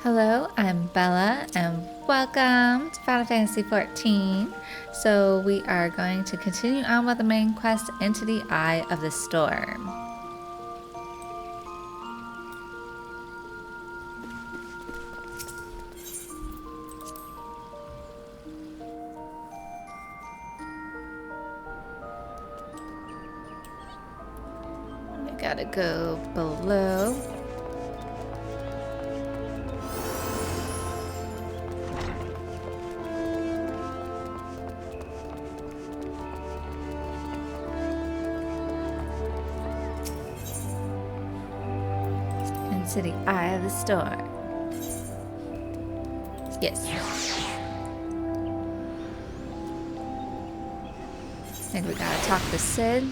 Hello, I'm Bella, and welcome to Final Fantasy XIV. So we are going to continue on with the main quest into the Eye of the Storm. We gotta go below. Into the Eye of the Storm. Yes. I think we gotta talk to Sid.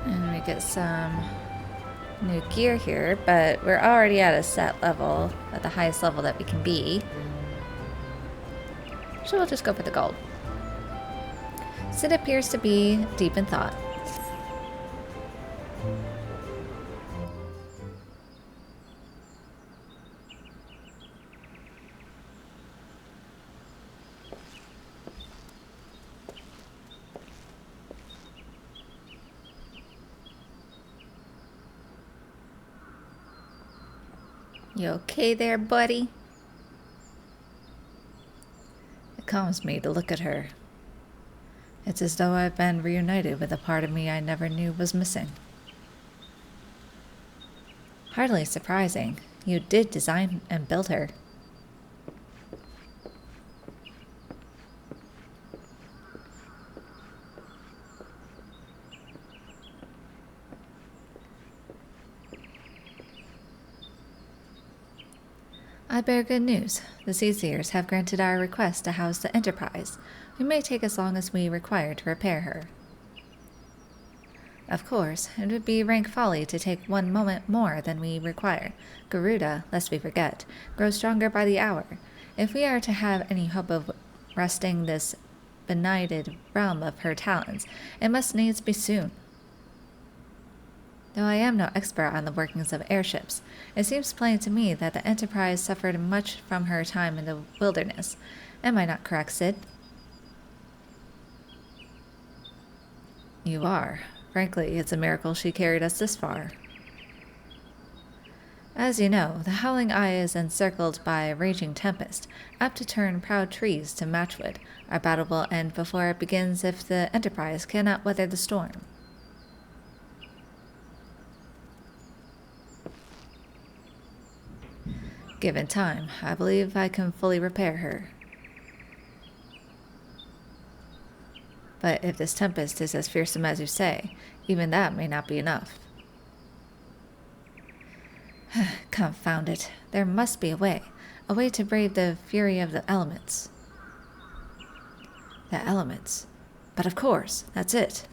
And we get some new gear here, but we're already at a set level, at the highest level that we can be. So we'll just go for the gold. Sid appears to be deep in thought. You okay there, buddy? It calms me to look at her. It's as though I've been reunited with a part of me I never knew was missing. Hardly surprising. You did design and build her. I bear good news. The Seaseers have granted our request to house the Enterprise. We may take as long as we require to repair her. Of course, it would be rank folly to take 1 moment more than we require. Garuda, lest we forget, grows stronger by the hour. If we are to have any hope of wresting this benighted realm of her talons, it must needs be soon. Though I am no expert on the workings of airships, it seems plain to me that the Enterprise suffered much from her time in the wilderness. Am I not correct, Sid? You are. Frankly, it's a miracle she carried us this far. As you know, the Howling Eye is encircled by a raging tempest, apt to turn proud trees to matchwood. Our battle will end before it begins if the Enterprise cannot weather the storm. Given time, I believe I can fully repair her. But if this tempest is as fearsome as you say, even that may not be enough. Confound it. There must be a way to brave the fury of the elements. The elements. But of course, that's it.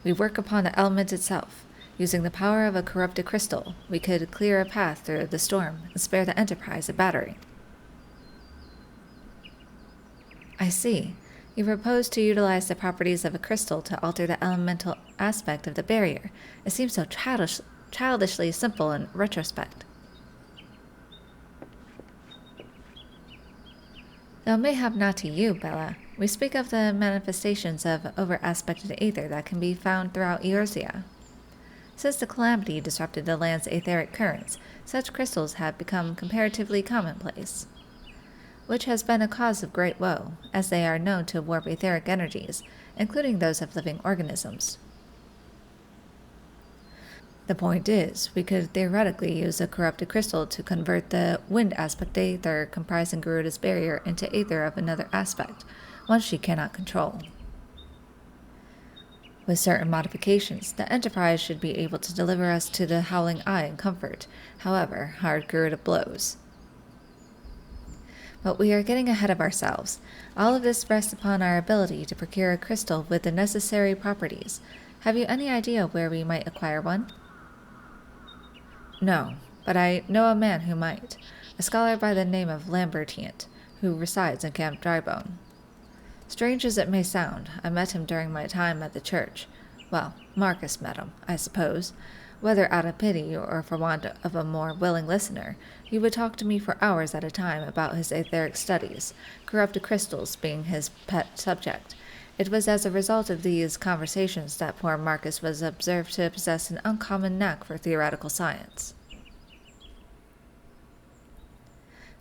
We work upon the element itself. Using the power of a corrupted crystal, we could clear a path through the storm and spare the Enterprise a battering. I see. You propose to utilize the properties of a crystal to alter the elemental aspect of the barrier. It seems so childishly simple in retrospect. Though mayhap not to you, Bella, we speak of the manifestations of over-aspected aether that can be found throughout Eorzea. Since the calamity disrupted the land's etheric currents, such crystals have become comparatively commonplace, which has been a cause of great woe, as they are known to warp etheric energies, including those of living organisms. The point is, we could theoretically use a corrupted crystal to convert the wind aspect aether comprising Garuda's barrier into aether of another aspect, one she cannot control. With certain modifications, the Enterprise should be able to deliver us to the Howling Eye in comfort. However, hard Garuda blows. But we are getting ahead of ourselves. All of this rests upon our ability to procure a crystal with the necessary properties. Have you any idea where we might acquire one? No, but I know a man who might. a scholar by the name of Lambertient, who resides in Camp Drybone. Strange as it may sound, I met him during my time at the church. Well, Marcus met him, I suppose. Whether out of pity or for want of a more willing listener, he would talk to me for hours at a time about his etheric studies, corrupted crystals being his pet subject. It was as a result of these conversations that poor Marcus was observed to possess an uncommon knack for theoretical science.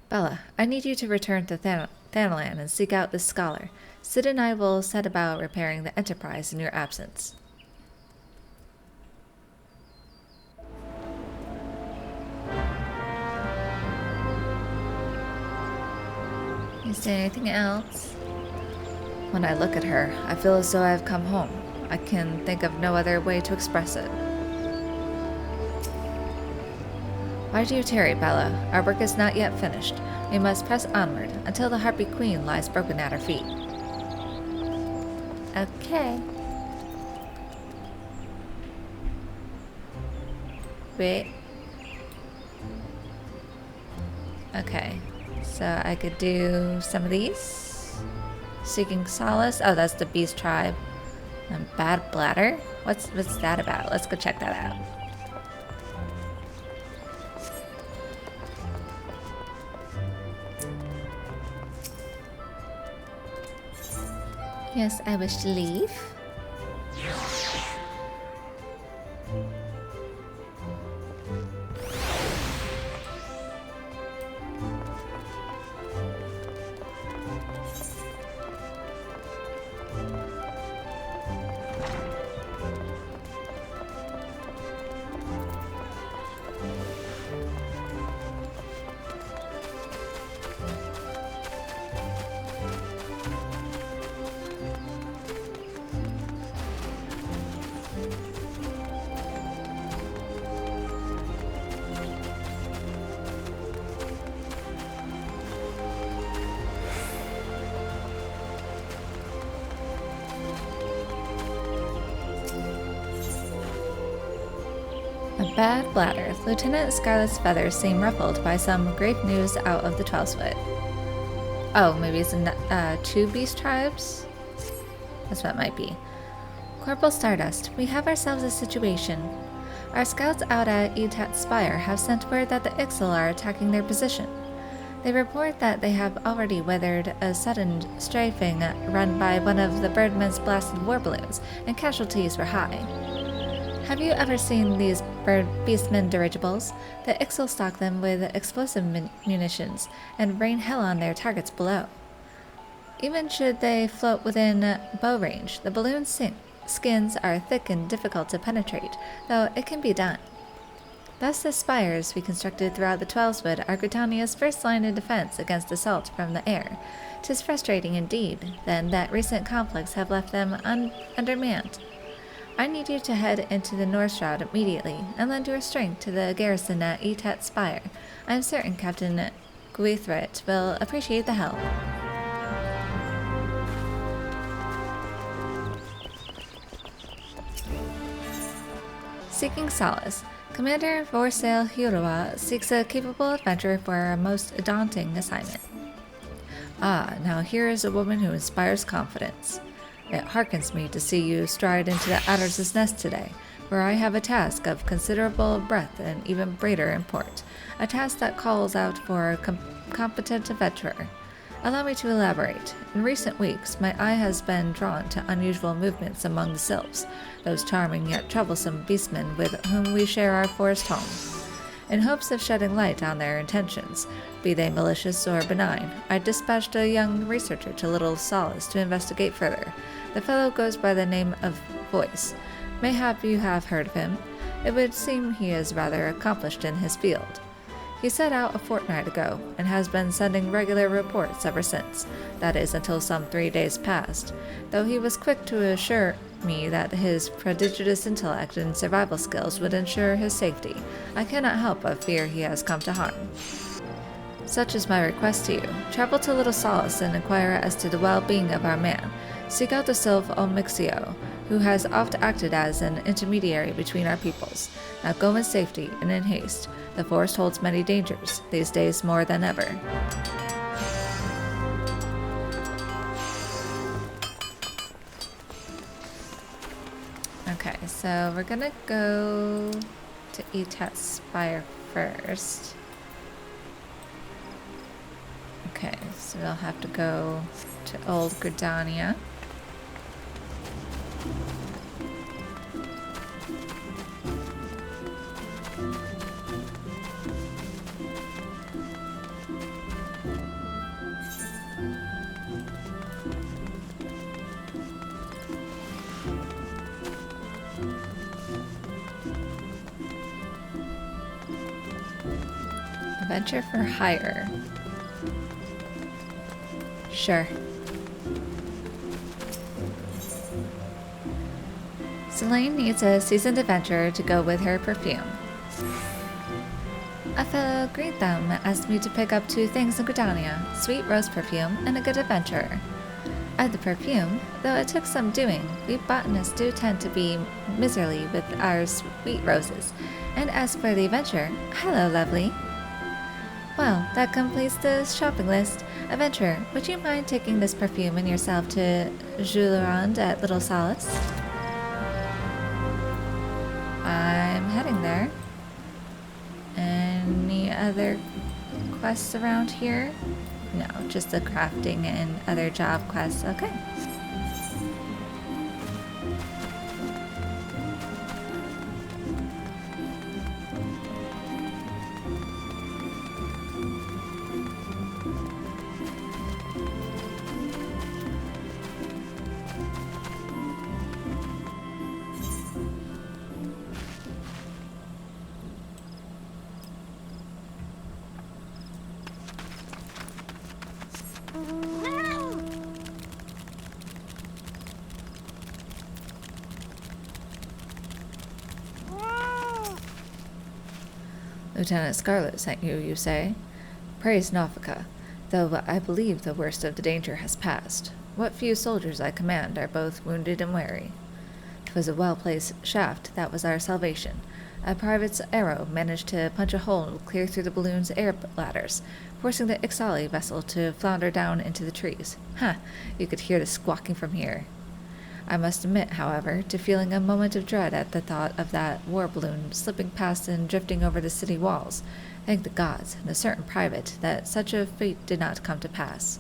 Bella, I need you to return to Thanalan and seek out this scholar. Sid and I will set about repairing the Enterprise in your absence. Is there anything else? When I look at her, I feel as though I have come home. I can think of no other way to express it. Why do you tarry, Bella? Our work is not yet finished. We must press onward until the Harpy Queen lies broken at our feet. Okay. Wait. Okay. So I could do some of these. Seeking Solace. Oh, that's the Beast Tribe. And Bad Bladder? What's that about? Let's go check that out. Yes, I wish to leave. A bad bladder. Lieutenant Scarlet's feathers seem ruffled by some grave news out of the 12th. Oh, maybe it's two beast tribes? That's what it might be. Corporal Stardust, we have ourselves a situation. Our scouts out at Etat Spire have sent word that the Ixal are attacking their position. They report that they have already weathered a sudden strafing run by one of the Birdmen's blasted war balloons, and casualties were high. Have you ever seen these Beastmen dirigibles? The Ixal stock them with explosive munitions and rain hell on their targets below. Even should they float within bow range, the balloon skins are thick and difficult to penetrate, though it can be done. Thus the spires we constructed throughout the Twelveswood are Gritania's first line of defense against assault from the air. 'Tis frustrating indeed, then, that recent conflicts have left them undermanned. I need you to head into the North Shroud immediately and lend your strength to the garrison at Etat Spire. I am certain Captain Guithret will appreciate the help. Seeking Solace. Commander Vorsail Hirua seeks a capable adventurer for a most daunting assignment. Ah, now here is a woman who inspires confidence. It hearkens me to see you stride into the Adder's nest today, where I have a task of considerable breadth and even greater import, a task that calls out for a competent adventurer. Allow me to elaborate. In recent weeks, my eye has been drawn to unusual movements among the Sylphs, those charming yet troublesome beastmen with whom we share our forest home. In hopes of shedding light on their intentions, be they malicious or benign, I dispatched a young researcher to Little Solace to investigate further. The fellow goes by the name of Voice. Mayhap you have heard of him. It would seem he is rather accomplished in his field. He set out a fortnight ago, and has been sending regular reports ever since, that is, until some 3 days past, though he was quick to assure me that his prodigious intellect and survival skills would ensure his safety. I cannot help but fear he has come to harm. Such is my request to you. Travel to Little Solace and inquire as to the well-being of our man. Seek out the Sylph Omixio, who has oft acted as an intermediary between our peoples. Now go in safety and in haste. The forest holds many dangers, these days more than ever. Okay, so we're gonna go to Etat Spire first. Okay, so we'll have to go to Old Gridania. Adventure for hire. Sure. Selene needs a seasoned adventurer to go with her perfume. A fellow green thumb asked me to pick up 2 things in Gridania, sweet rose perfume and a good adventurer. Of the perfume, though it took some doing, we botanists do tend to be miserly with our sweet roses. And as for the adventure, hello, lovely. Well, that completes the shopping list. Adventurer, would you mind taking this perfume and yourself to Julerand at Little Solace? I'm heading there. Any other quests around here? No, just the crafting and other job quests. Okay. Lieutenant Scarlet sent you, you say? Praise Nofika, though I believe the worst of the danger has passed. What few soldiers I command are both wounded and weary. 'Twas a well-placed shaft that was our salvation. A private's arrow managed to punch a hole clear through the balloon's air ladders, forcing the Ixali vessel to flounder down into the trees. Ha! You could hear the squawking from here. I must admit, however, to feeling a moment of dread at the thought of that war balloon slipping past and drifting over the city walls. Thank the gods, and a certain private, that such a fate did not come to pass.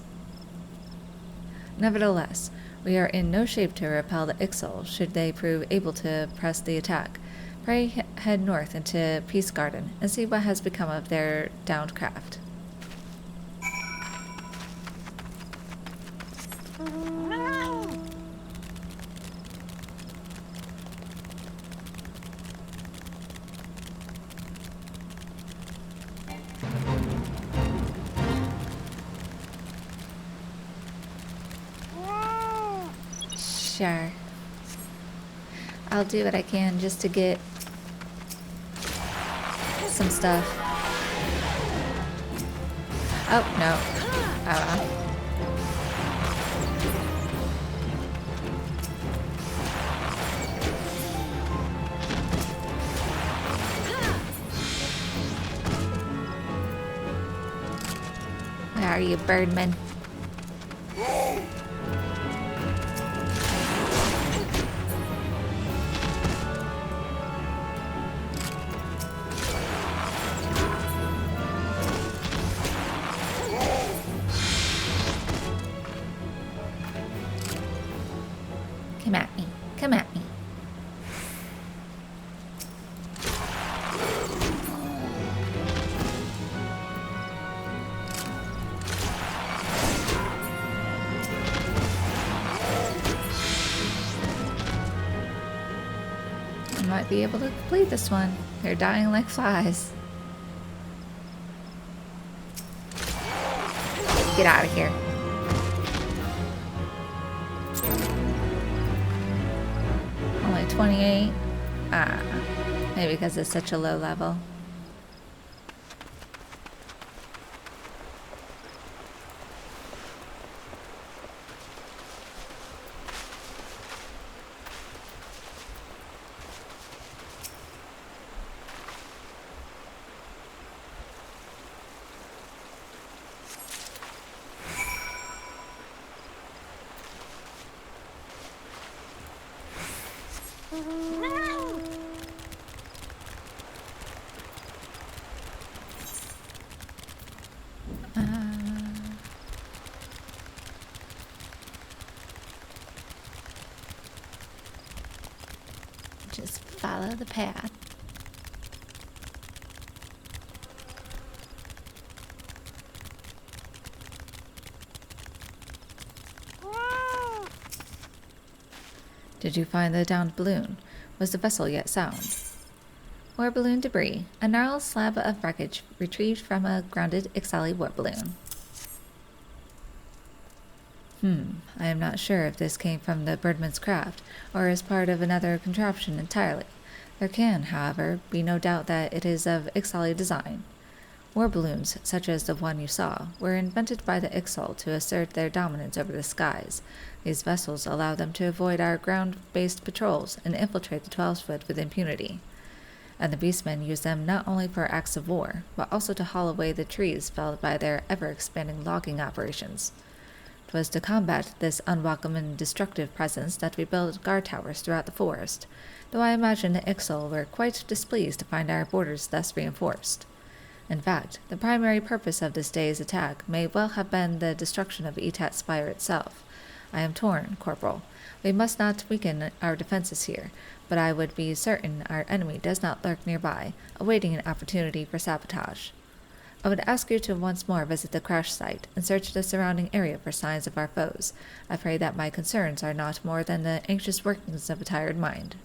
Nevertheless, we are in no shape to repel the Ixal, should they prove able to press the attack. Pray head north into Peace Garden, and see what has become of their downed craft. Sure. I'll do what I can just to get some stuff. Oh, no. Oh, where are you, Birdman? Come at me. Come at me. I might be able to complete this one. They're dying like flies. Get out of here. Only 28? Ah, maybe because it's such a low level. follow the path. Did you find the downed balloon? Was the vessel yet sound? War balloon debris, a gnarled slab of wreckage retrieved from a grounded Ixali war balloon. I am not sure if this came from the Birdman's craft, or is part of another contraption entirely. There can, however, be no doubt that it is of Ixali design. War balloons, such as the one you saw, were invented by the Ixal to assert their dominance over the skies. These vessels allow them to avoid our ground-based patrols and infiltrate the 12-foot with impunity. And the Beastmen use them not only for acts of war, but also to haul away the trees felled by their ever-expanding logging operations. 'Twas to combat this unwelcome and destructive presence that we built guard towers throughout the forest, though I imagine the Ixal were quite displeased to find our borders thus reinforced. In fact, the primary purpose of this day's attack may well have been the destruction of Etat's spire itself. I am torn, Corporal. We must not weaken our defenses here, but I would be certain our enemy does not lurk nearby, awaiting an opportunity for sabotage. I would ask you to once more visit the crash site and search the surrounding area for signs of our foes. I pray that my concerns are not more than the anxious workings of a tired mind.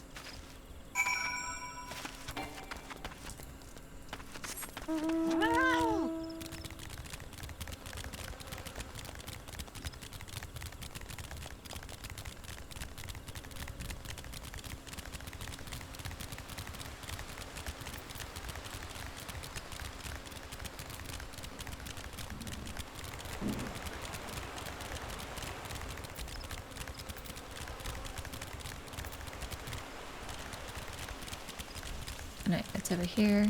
Alright, it's over here.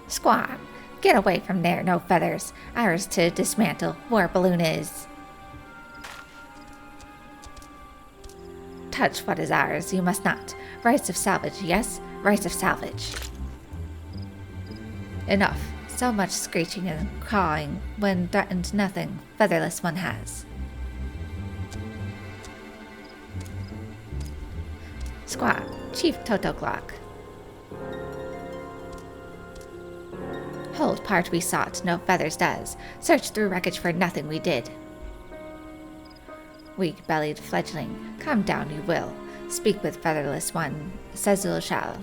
Squaw, get away from there, no feathers. Ours to dismantle. War balloon is. Touch what is ours, you must not. Rights of salvage, yes? Rights of salvage. Enough. So much screeching and cawing when threatened nothing featherless one has. Squaw, Chief Toto Glock. Hold part we sought, no feathers does. Search through wreckage for nothing we did. Weak-bellied fledgling, come down you will. Speak with featherless one, Sezul shall.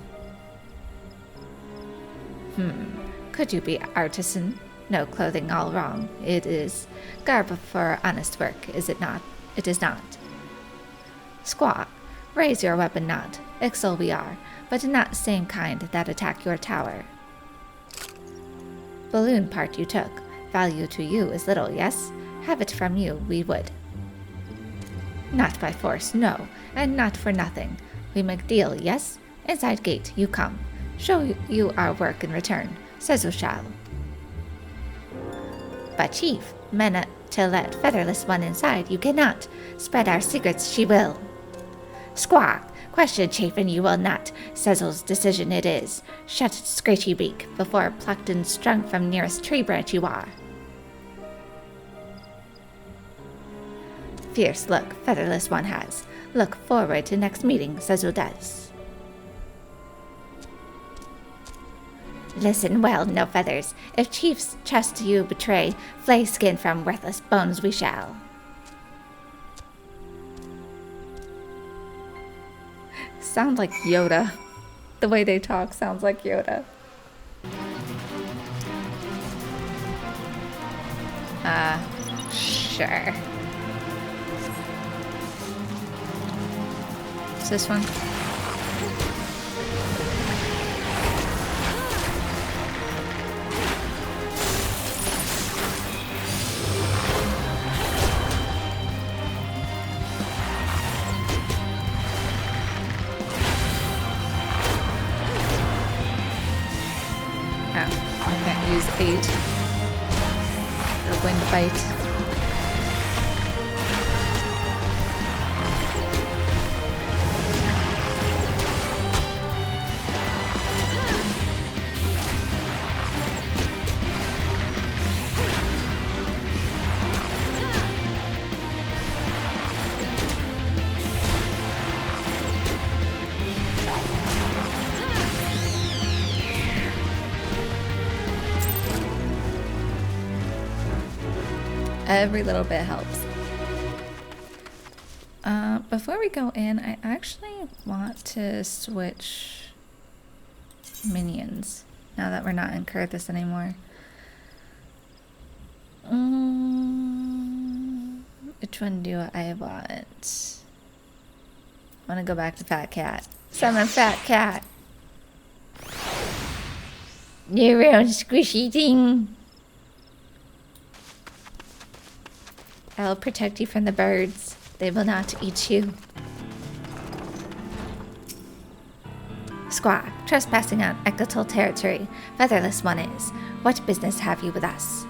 Could you be artisan? No clothing all wrong, it is. Garb for honest work, is it not? It is not. Squaw, raise your weapon not. Ixal we are, but not same kind that attack your tower. Balloon part you took. Value to you is little, yes? Have it from you, we would. Not by force, no, and not for nothing. We make deal, yes? Inside gate, you come. Show you our work in return, says who shall. But chief, men to let featherless one inside, you cannot. Spread our secrets, she will. Squawk, question chafin you will not. Sezel's decision it is. Shut scratchy beak, before plucked and strung from nearest tree branch you are. Fierce look, featherless one has. Look forward to next meeting, Sezel does. Listen well, no feathers. If chief's chest you betray, flay skin from worthless bones we shall. Sound like Yoda. The way they talk sounds like Yoda. Sure. Is this one? I can't use 8. Or wind bite. Every little bit helps. Before we go in, I actually want to switch minions now that we're not in Kurthus anymore. Which one do I want? I want to go back to Fat Cat. Summon Fat Cat. You round squishy thing. I'll protect you from the birds. They will not eat you. Squawk, trespassing on Ecotol territory. Featherless one is. What business have you with us?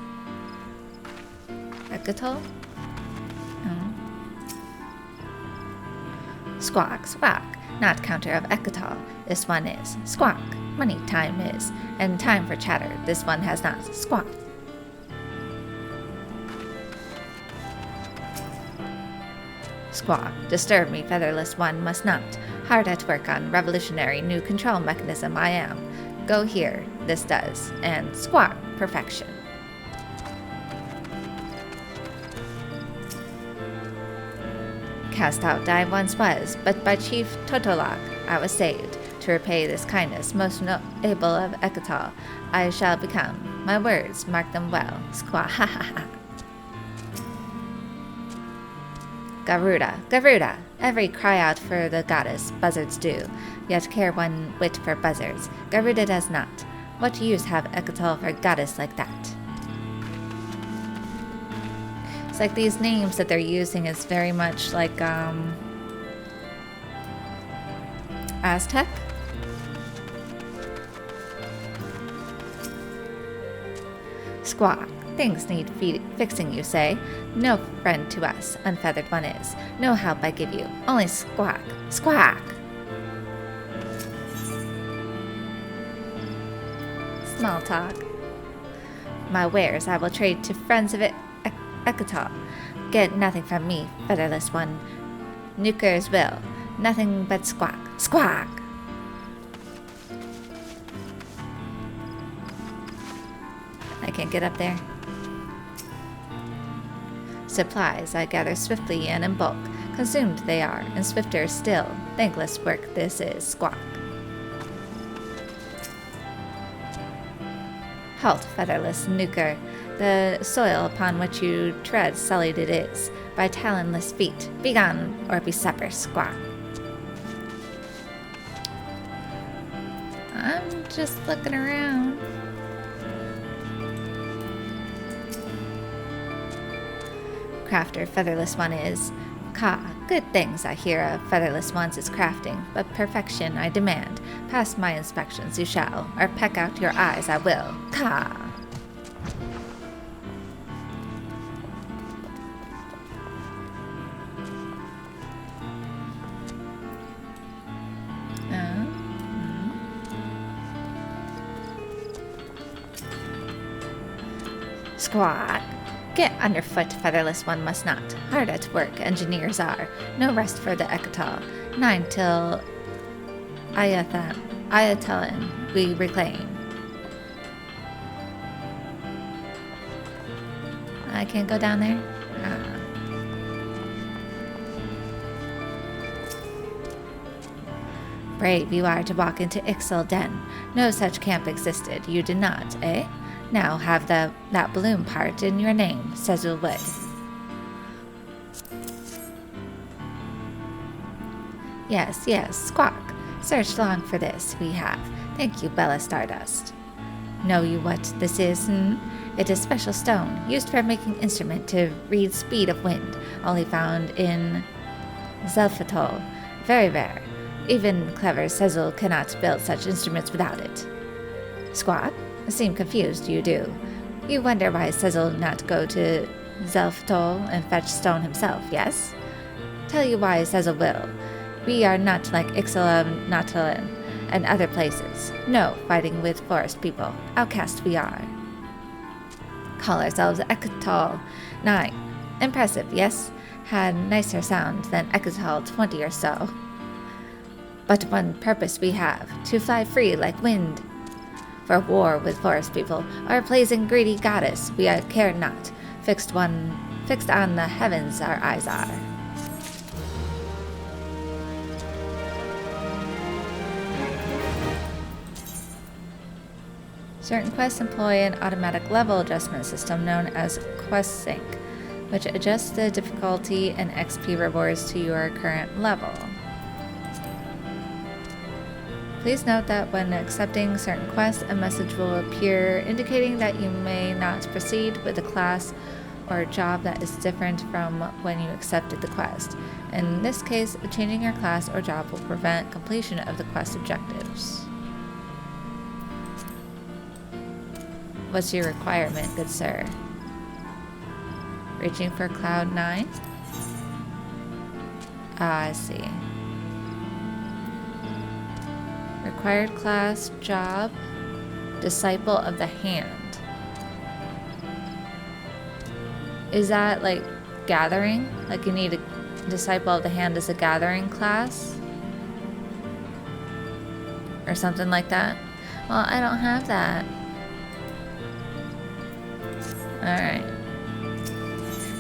Ecotol? Oh. Squawk, squawk. Not counter of Ecotol. This one is. Squawk. Money time is. And time for chatter. This one has not. Squawk. Squawk. Disturb me, featherless one must not. Hard at work on revolutionary new control mechanism I am. Go here. This does. And squawk. Perfection. Cast out I once was, but by Chief Totolak I was saved. To repay this kindness, most able of Ecotol, I shall become. My words, mark them well. Squaw, ha ha ha. Garuda, Garuda, every cry out for the goddess, buzzards do, yet care one whit for buzzards. Garuda does not. What use have Ecotol for a goddess like that? It's like these names that they're using is very much like, Aztec? Squawk. Things need fixing, you say? No friend to us, unfeathered one is. No help I give you, only squawk. Squawk! Small talk. My wares I will trade to friends of Ecotol. Get nothing from me, featherless one. Nukers will. Nothing but squawk. Squawk! I can't get up there. Supplies I gather swiftly and in bulk. Consumed they are, and swifter still. Thankless work this is. Squawk. Halt, featherless nuker. The soil upon which you tread sullied it is, by talonless feet. Begone, or be supper. Squawk. I'm just looking around. Crafter, featherless one is. Ka, good things I hear of featherless ones is crafting, but perfection I demand. Pass my inspections you shall, or peck out your eyes I will. Ka! Squawk! Get underfoot, featherless one must not. Hard at work, engineers are. No rest for the Ecotol. 9 till Ayatelin we reclaim. I can't go down there? Brave you are to walk into Ixal Den. No such camp existed. You did not, eh? Now have that balloon part in your name, Sezul would. Yes, yes, Squawk. Searched long for this, we have. Thank you, Bella Stardust. Know you what this is, It is special stone, used for making instrument to read speed of wind, only found in Zelfatol. Very rare. Even clever Sezul cannot build such instruments without it. Squawk? Seem confused, you do. You wonder why Sezul not go to Zelftol and fetch stone himself, yes? Tell you why Sezul will. We are not like Ixalan, Natalin, and other places. No, fighting with forest people. Outcast we are. Call ourselves Ecotol 9. Impressive, yes? Had nicer sound than Ecotol 20 or so. But one purpose we have, to fly free like wind. For war with forest people, our blazing greedy goddess, we care not. Fixed Fixed on the heavens our eyes are. Certain quests employ an automatic level adjustment system known as Quest Sync, which adjusts the difficulty and XP rewards to your current level. Please note that when accepting certain quests, a message will appear indicating that you may not proceed with a class or a job that is different from when you accepted the quest. In this case, changing your class or job will prevent completion of the quest objectives. What's your requirement, good sir? Reaching for Cloud 9? Ah, I see. Required class, job, Disciple of the Hand. Is that like gathering? Like you need a Disciple of the Hand as a gathering class? Or something like that? Well, I don't have that. Alright.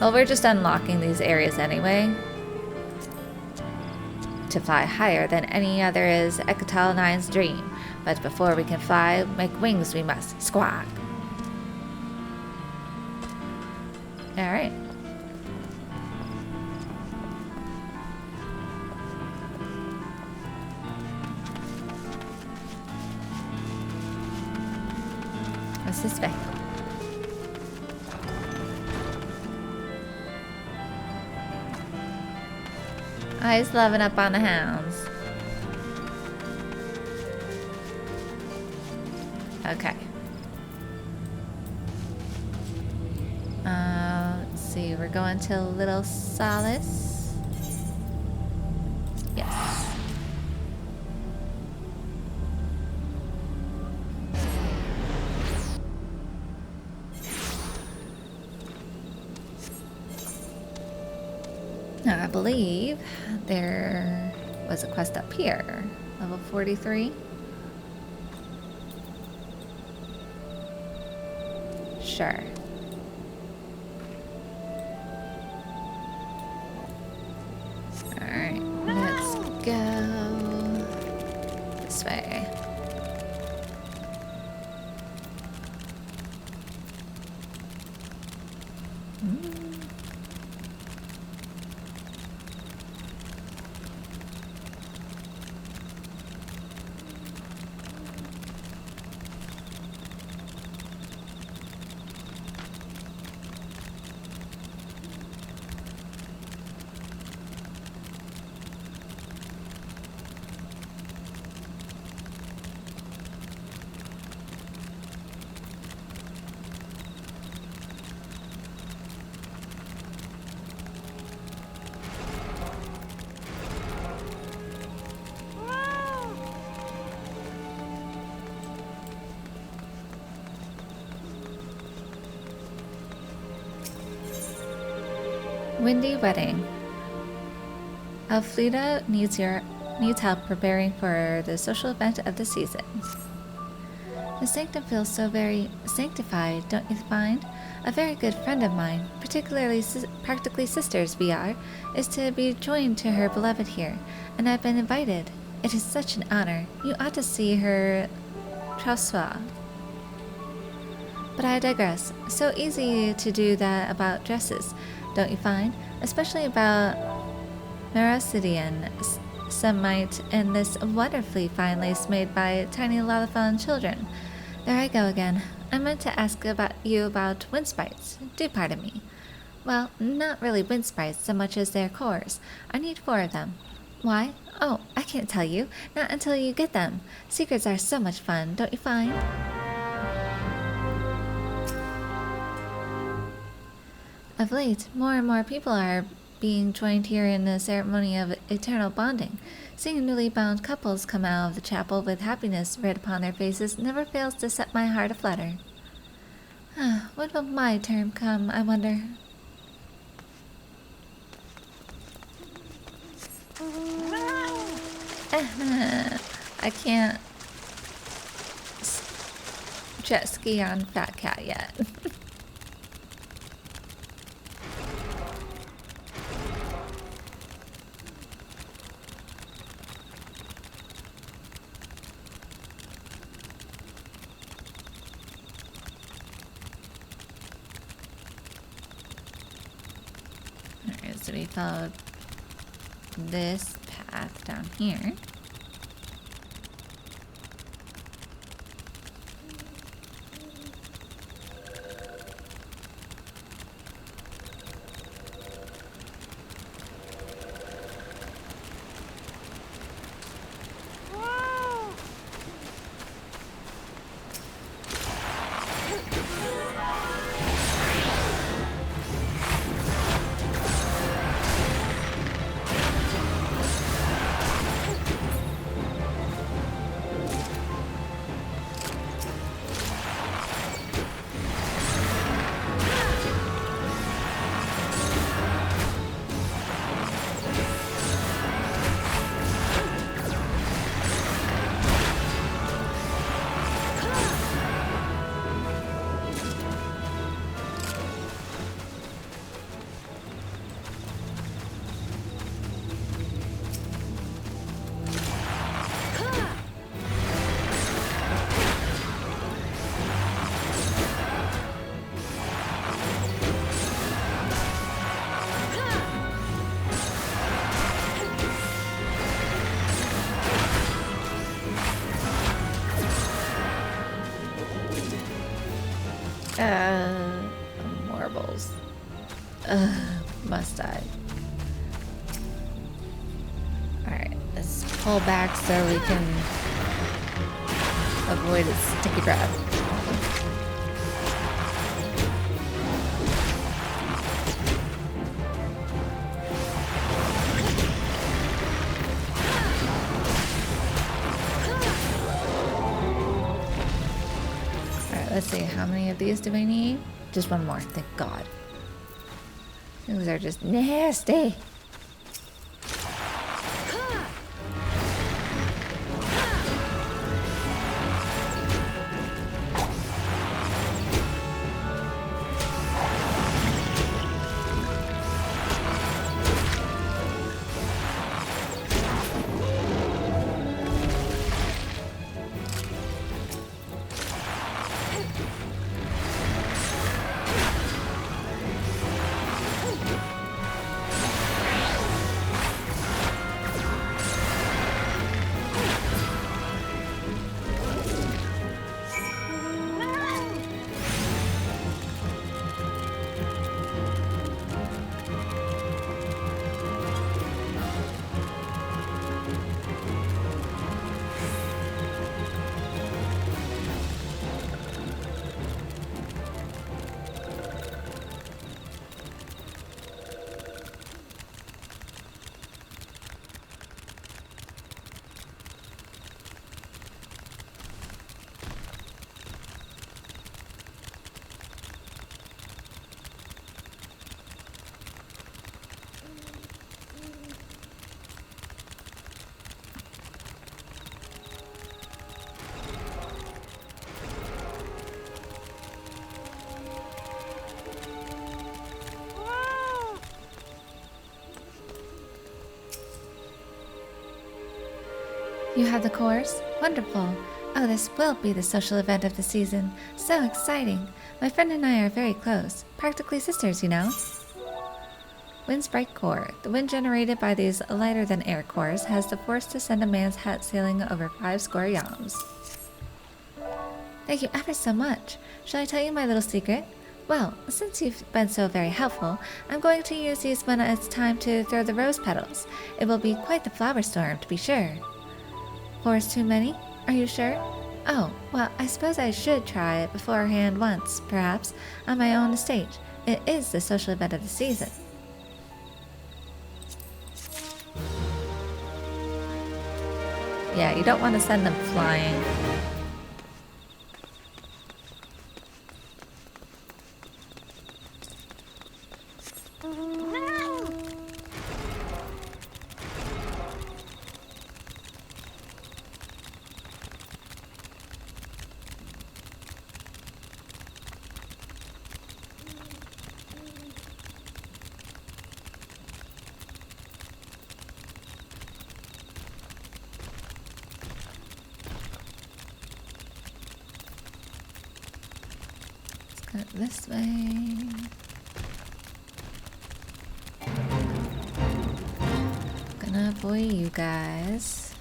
Well, we're just unlocking these areas anyway. To fly higher than any other is Ekatal 9's dream. But before we can fly, make wings we must. Squawk. Alright. What's this way? Oh, he's loving up on the hounds. Okay. Let's see. We're going to Little Solace. Yes. Now, I believe there was a quest up here. Level 43. Sure. Alright, let's go this way. Windy Wedding. Elfrida needs help preparing for the social event of the season. The sanctum feels so very sanctified, don't you find? A very good friend of mine, practically sisters we are, is to be joined to her beloved here, and I've been invited. It is such an honor. You ought to see her trousseau. But I digress. So easy to do that about dresses, don't you find? Especially about Merocidian, Semite, and this wonderfully fine lace made by tiny Lalafon children. There I go again. I meant to ask you about wind sprites. Do pardon me. Well, not really wind sprites so much as their cores. I need 4 of them. Why? Oh, I can't tell you. Not until you get them. Secrets are so much fun, don't you find? Of late, more and more people are being joined here in the ceremony of eternal bonding. Seeing newly bound couples come out of the chapel with happiness read upon their faces never fails to set my heart aflutter. When will my turn come, I wonder? I can't jet ski on Fat Cat yet. so we followed this path down here. Marbles. Must die. Alright, let's pull back so we can avoid its sticky breath. Let's see, how many of these do I need? Just one more, thank God. Things are just nasty. You have the course? Wonderful. Oh, this will be the social event of the season. So exciting. My friend and I are very close. Practically sisters, you know. Wind's bright core. The wind generated by these lighter-than-air cores has the force to send a man's hat sailing over 5 square yams. Thank you ever so much. Shall I tell you my little secret? Well, since you've been so very helpful, I'm going to use these when it's time to throw the rose petals. It will be quite the flower storm, to be sure. 4 is too many? Are you sure? Oh, well, I suppose I should try it beforehand once, perhaps, on my own estate. It is the social event of the season. Yeah, you don't want to send them flying. This way. Oh boy, you guys.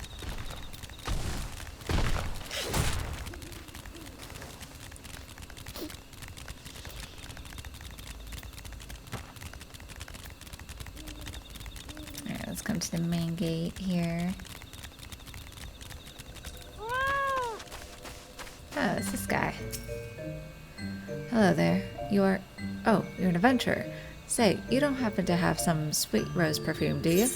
Alright, let's come to the main gate here. Oh, it's this guy. Hello there. You're an adventurer. Say, you don't happen to have some sweet rose perfume, do you?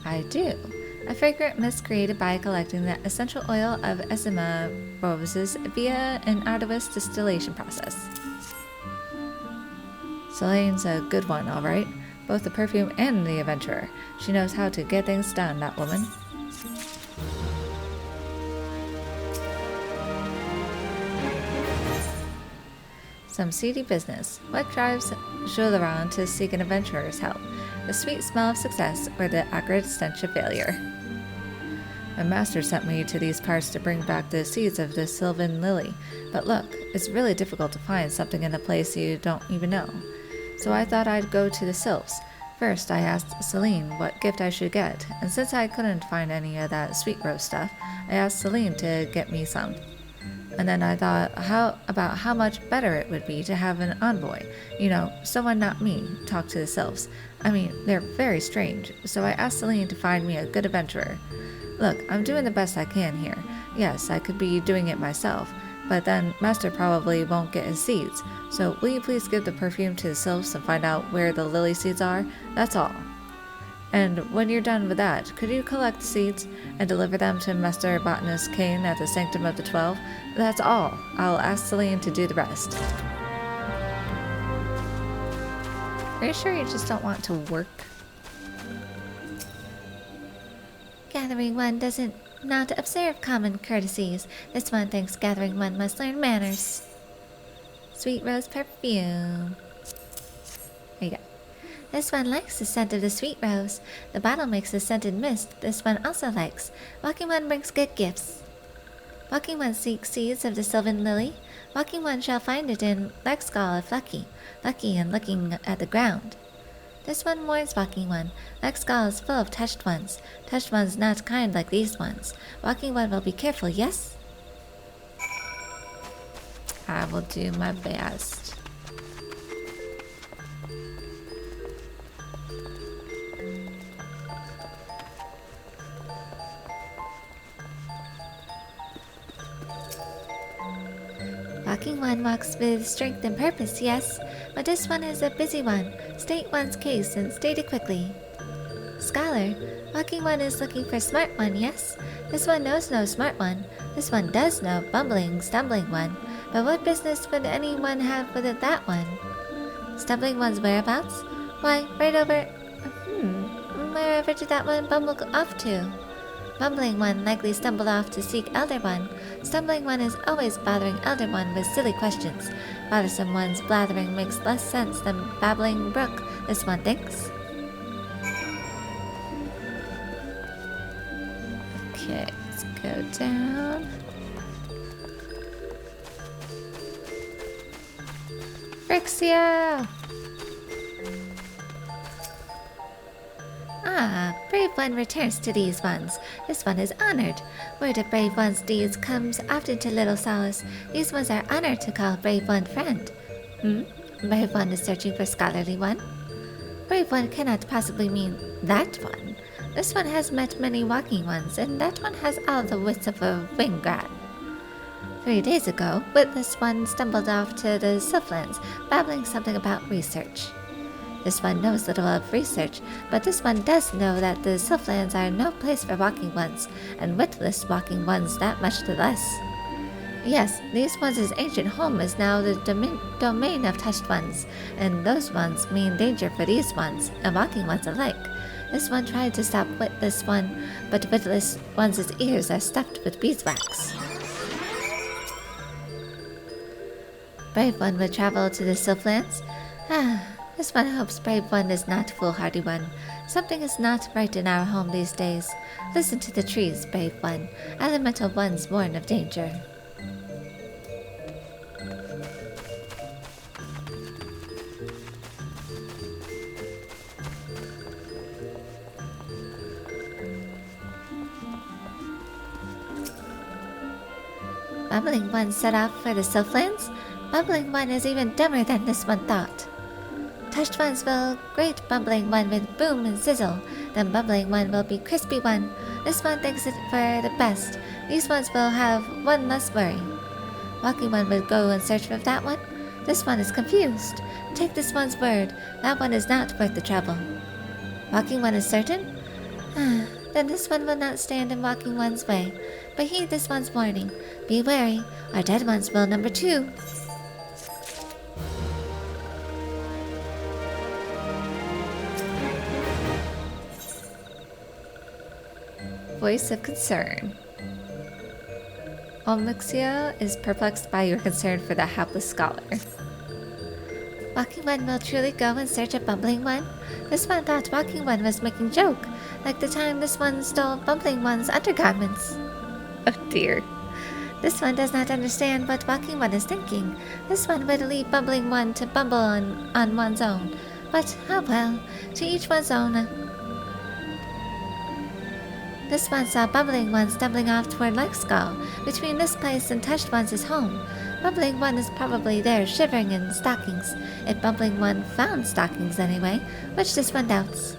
I do. A fragrant mist created by collecting the essential oil of Esima roses via an arduous distillation process. Celane's a good one, all right. Both the perfume and the adventurer. She knows how to get things done, that woman. Some seedy business. What drives Jolaron to seek an adventurer's help? The sweet smell of success or the acrid stench of failure? My master sent me to these parts to bring back the seeds of the Sylvan Lily. But look, it's really difficult to find something in a place you don't even know. So I thought I'd go to the Sylphs. First, I asked Celine what gift I should get, and since I couldn't find any of that sweet rose stuff, I asked Celine to get me some. And then I thought about how much better it would be to have an envoy. You know, someone not me, talk to the Sylphs. I mean, they're very strange, so I asked Celine to find me a good adventurer. Look, I'm doing the best I can here. Yes, I could be doing it myself, but then Master probably won't get his seeds. So will you please give the perfume to the Sylphs and find out where the lily seeds are? That's all. And when you're done with that, could you collect the seeds and deliver them to Master Botanist Kane at the Sanctum of the 12? That's all. I'll ask Celine to do the rest. Are you sure you just don't want to work? Gathering one doesn't not observe common courtesies. This one thinks Gathering one must learn manners. Sweet rose perfume. Here you go. This one likes the scent of the sweet rose. The bottle makes a scented mist this one also likes. Walking one brings good gifts. Walking one seeks seeds of the Sylvan Lily. Walking one shall find it in Lexgall if lucky. Lucky and looking at the ground. This one warns Walking one. Lexgall is full of touched ones. Touched ones not kind like these ones. Walking one will be careful, yes? I will do my best. Walking one walks with strength and purpose, yes, but this one is a busy one. State one's case and state it quickly. Scholar, Walking one is looking for smart one, yes? This one knows no smart one. This one does know bumbling, stumbling one. But what business would anyone have with that one? Stumbling one's whereabouts? Why, right over... Wherever did that one bumble off to? Bumbling one likely stumbled off to seek Elder One. Stumbling one is always bothering Elder One with silly questions. Bothersome one's blathering makes less sense than babbling brook, this one thinks. Okay, let's go down. Frixia! Ah, brave one returns to these ones. This one is honored. Word of brave one's deeds comes often to little solace. These ones are honored to call brave one friend. Brave one is searching for scholarly one. Brave one cannot possibly mean that one. This one has met many walking ones, and that one has all the wits of a wingrat. 3 days ago, witless one stumbled off to the Sylphlands, babbling something about research. This one knows little of research, but this one does know that the Sylphlands are no place for walking ones, and witless walking ones that much the less. Yes, these ones' ancient home is now the domain of touched ones, and those ones mean danger for these ones, and walking ones alike. This one tried to stop witless one, but witless one's ears are stuffed with beeswax. Brave one would travel to the Sylphlands? This one hopes brave one is not foolhardy one. Something is not right in our home these days. Listen to the trees, brave one. Elemental ones warn of danger. Bubbling One set off for the Southlands? Bubbling One is even dumber than this one thought. Touched ones will great Bubbling One with boom and sizzle. Then Bubbling One will be Crispy One. This one thinks it for the best. These ones will have one less worry. Walking One would go and search for that one. This one is confused. Take this one's word. That one is not worth the trouble. Walking One is certain? Then this one will not stand in Walking One's way. But heed this one's warning. Be wary, our dead ones will number 2. Voice of concern. MSQ is perplexed by your concern for the hapless scholar. Walking One will truly go in search of Bubbling One? This one thought Walking One was making joke, like the time this one stole Bubbling One's undergarments. Oh dear. This one does not understand what Walking One is thinking. This one would leave Bubbling One to bumble on one's own. But, oh well, to each one's own. This one saw Bubbling One stumbling off toward Lake Skull. Between this place and Touched One's is home. Bubbling One is probably there shivering in stockings. If Bubbling One found stockings anyway, which this one doubts.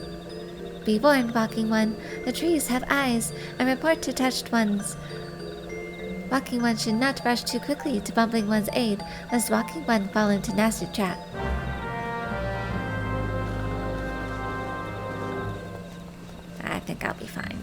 Be warned, Walking One. The trees have eyes, and report to Touched Ones. Walking One should not rush too quickly to Bubbling One's aid, lest Walking One fall into nasty trap. I think I'll be fine.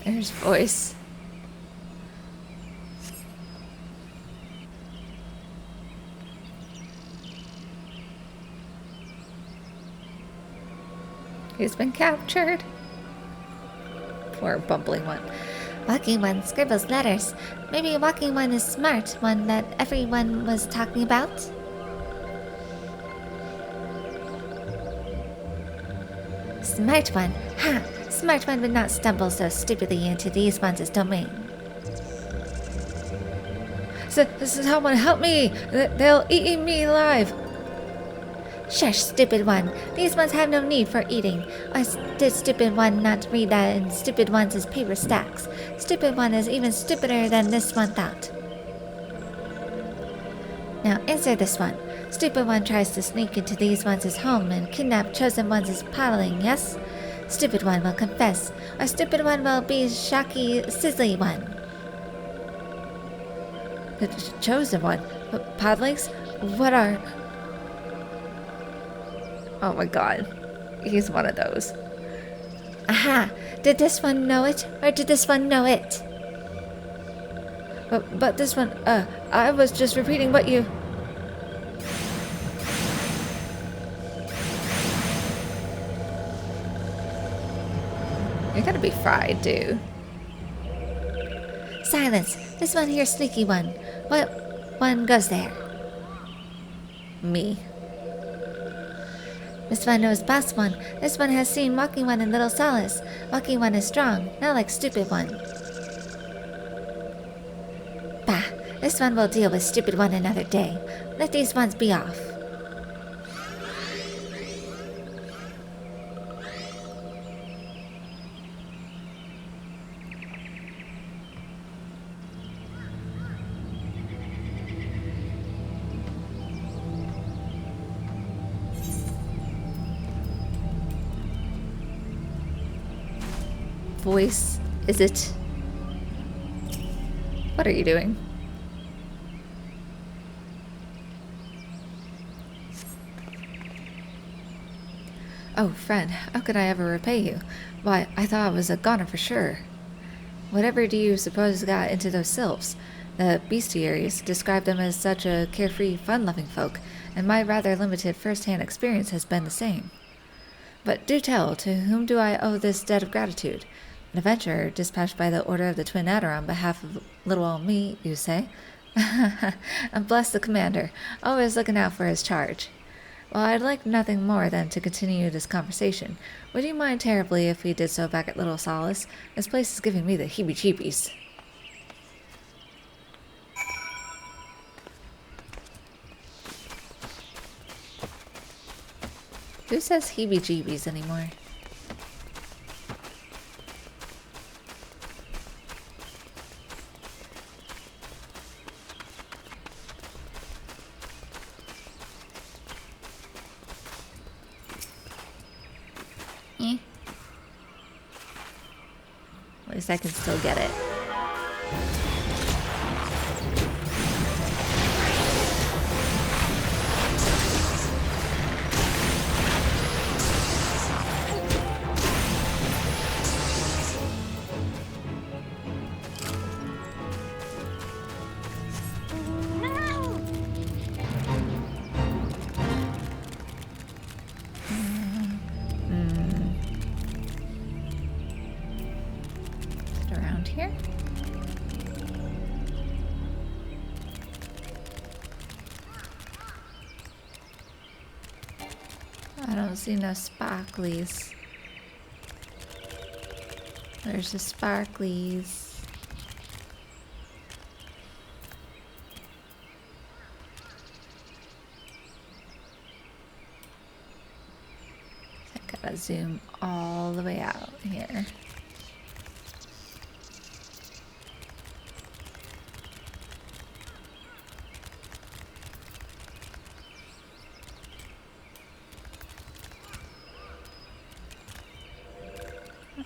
There's voice. He's been captured. Poor Bubbling One. Walking One scribbles letters. Maybe Walking One is smart, one that everyone was talking about? Smart One. Ha! Smart One would not stumble so stupidly into these ones' domain. So, someone help me! They'll eat me alive! Shush, Stupid One. These ones have no need for eating. Or did Stupid One not read that in Stupid One's paper stacks? Stupid One is even stupider than this one thought. Now answer this one. Stupid One tries to sneak into these ones' home and kidnap Chosen Ones' paddling, yes? Stupid One will confess, or Stupid One will be Shocky Sizzly One. The Chosen One? Podlinks? What are... Oh my god. He's one of those. Aha! Did this one know it, or did this one know it? But this one, I was just repeating what you... You're gonna be fried, dude. Silence! This one here, sneaky one. What one goes there? Me. This one knows Boss One. This one has seen Walking One in Little Solace. Walking One is strong, not like Stupid One. Bah! This one will deal with Stupid One another day. Let these ones be off. Voice, is it? What are you doing? Oh, friend, how could I ever repay you? Why, I thought I was a goner for sure. Whatever do you suppose got into those sylphs? The bestiaries describe them as such a carefree, fun-loving folk, and my rather limited first-hand experience has been the same. But do tell, to whom do I owe this debt of gratitude? An adventurer dispatched by the Order of the Twin Adder on behalf of little old me, you say? And bless the commander, always looking out for his charge. Well, I'd like nothing more than to continue this conversation. Would you mind terribly if we did so back at Little Solace? This place is giving me the heebie-jeebies. Who says heebie-jeebies anymore? At least I can still get it. Here? I don't see no sparklies. Where's the sparklies? I gotta zoom all the way out here.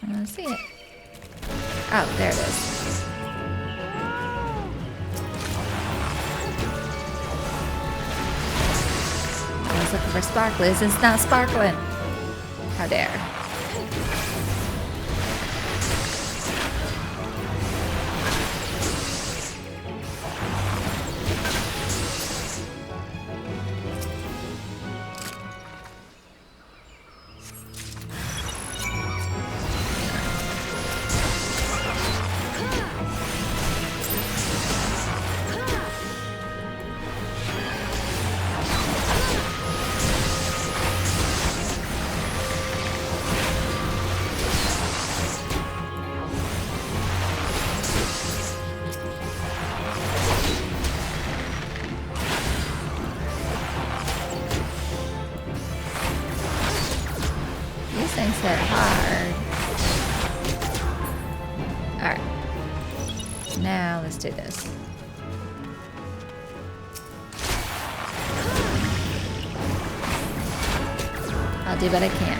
I don't see it. Oh, there it is. I was looking for sparklers. It's not sparkling. How dare. Things hit hard. Alright. Now let's do this. I'll do what I can.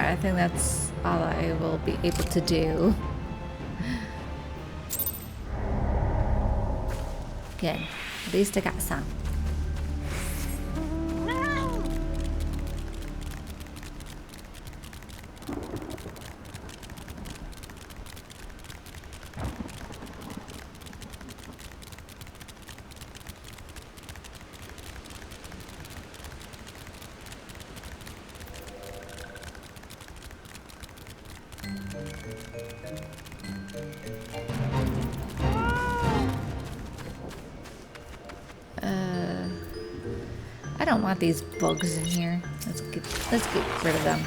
I think that's all I will be able to do. Good. At least I got some. I don't want these bugs in here. Let's get rid of them.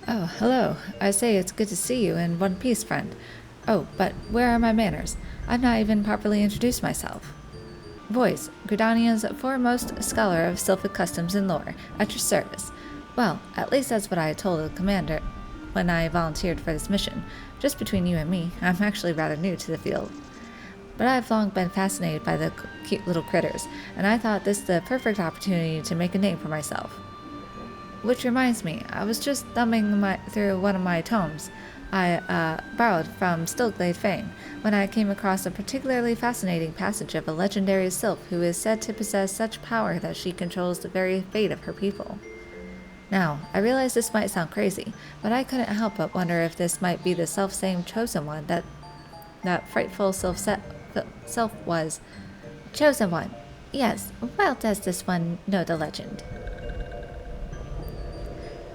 Oh, hello. I say it's good to see you in one piece, friend. Oh, but where are my manners? I've not even properly introduced myself. Voice, Gridania's foremost scholar of Sylphic customs and lore, at your service. Well, at least that's what I told the commander when I volunteered for this mission. Just between you and me, I'm actually rather new to the field. But I've long been fascinated by the cute little critters, and I thought this the perfect opportunity to make a name for myself. Which reminds me, I was just thumbing through one of my tomes I borrowed from Stillglade fame when I came across a particularly fascinating passage of a legendary sylph who is said to possess such power that she controls the very fate of her people. Now, I realize this might sound crazy, but I couldn't help but wonder if this might be the self-same chosen one that frightful self was. Chosen one. Yes, well does this one know the legend.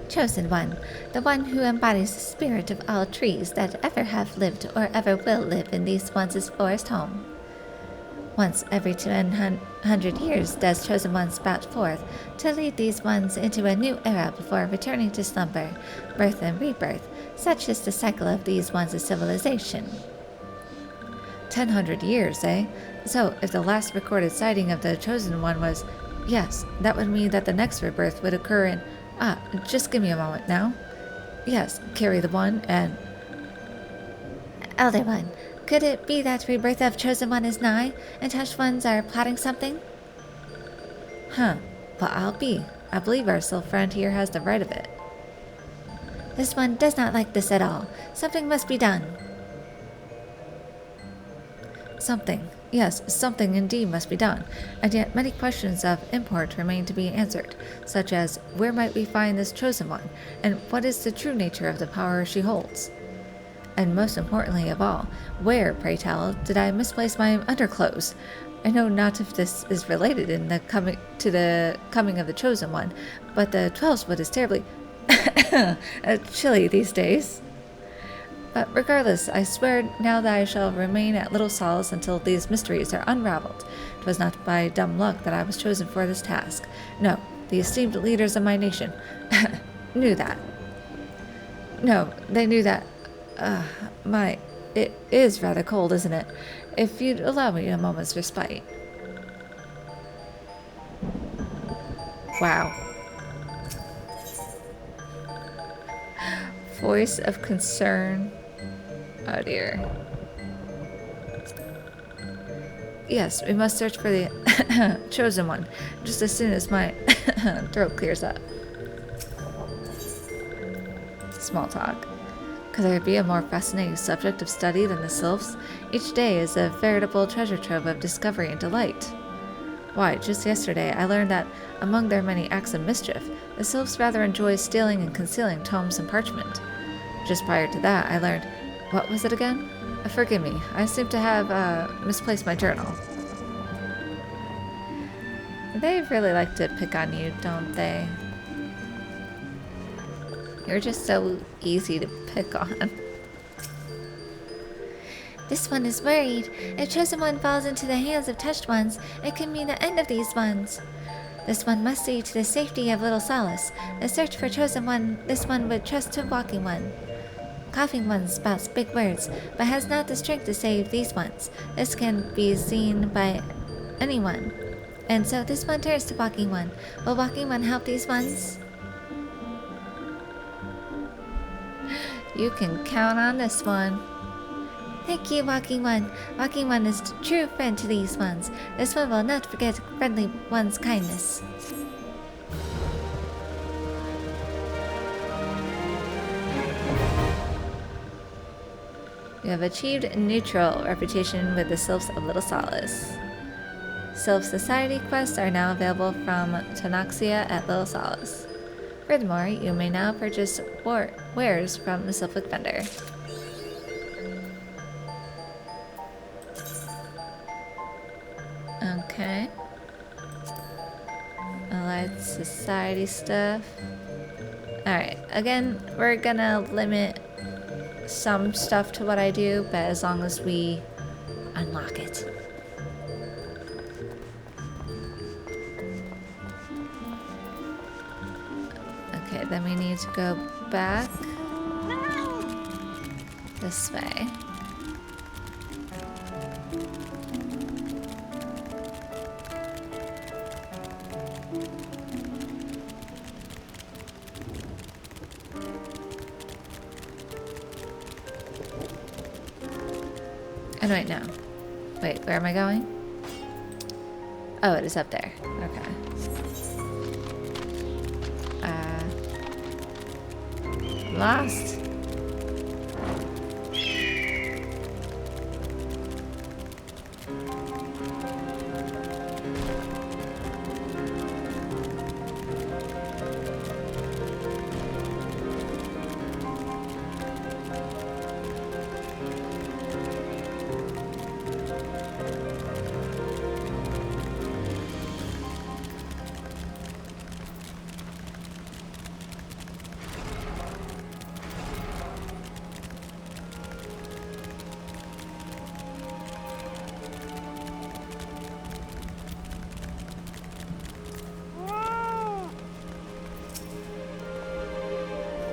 Chosen one, the one who embodies the spirit of all trees that ever have lived or ever will live in these once's forest home. Once every 200 years does Chosen One spout forth to lead these ones into a new era before returning to slumber, birth and rebirth. Such is the cycle of these ones' civilization. 1,000 years, eh? So, if the last recorded sighting of the Chosen One was... Yes, that would mean that the next rebirth would occur in... just give me a moment now. Yes, carry the one and... Elder One, could it be that rebirth of Chosen One is nigh, and Touched Ones are plotting something? Huh, but I believe our sylph friend here has the right of it. This one does not like this at all. Something must be done. Something. Yes, something indeed must be done, and yet many questions of import remain to be answered, such as where might we find this Chosen One, and what is the true nature of the power she holds? And most importantly of all, where, pray tell, did I misplace my underclothes? I know not if this is related in the coming of the Chosen One, but the 12-foot is terribly chilly these days. But regardless, I swear now that I shall remain at little solace until these mysteries are unraveled. 'Twas not by dumb luck that I was chosen for this task. No, the esteemed leaders of my nation knew that. No, they knew that It is rather cold, isn't it? If you'd allow me a moment's respite. Wow. Voice of concern. Oh dear. Yes, we must search for the chosen one, just as soon as my throat clears up. Small talk. Could there be a more fascinating subject of study than the sylphs? Each day is a veritable treasure trove of discovery and delight. Why, just yesterday I learned that, among their many acts of mischief, the sylphs rather enjoy stealing and concealing tomes and parchment. Just prior to that, I learned... What was it again? Forgive me, I seem to have misplaced my journal. They really like to pick on you, don't they? You're just so easy to pick on. This one is worried. If chosen one falls into the hands of touched ones, it could mean the end of these ones. This one must see to the safety of little Solace. The search for chosen one, this one would trust to walking one. Coughing one spouts big words, but has not the strength to save these ones. This can be seen by anyone. And so this one turns to walking one. Will walking one help these ones? You can count on this one. Thank you, Walking One. Walking One is a true friend to these ones. This one will not forget friendly one's kindness. You have achieved neutral reputation with the Sylphs of Little Solace. Sylph Society quests are now available from Tonaxia at Little Solace. Furthermore, you may now purchase wares from the Sylphic vendor. Okay. Allied Society stuff. Alright, again, we're gonna limit some stuff to what I do, but as long as we unlock it. Okay, then we need to go back this way. And wait, no. Wait, where am I going? Oh, it is up there. Okay. Lost.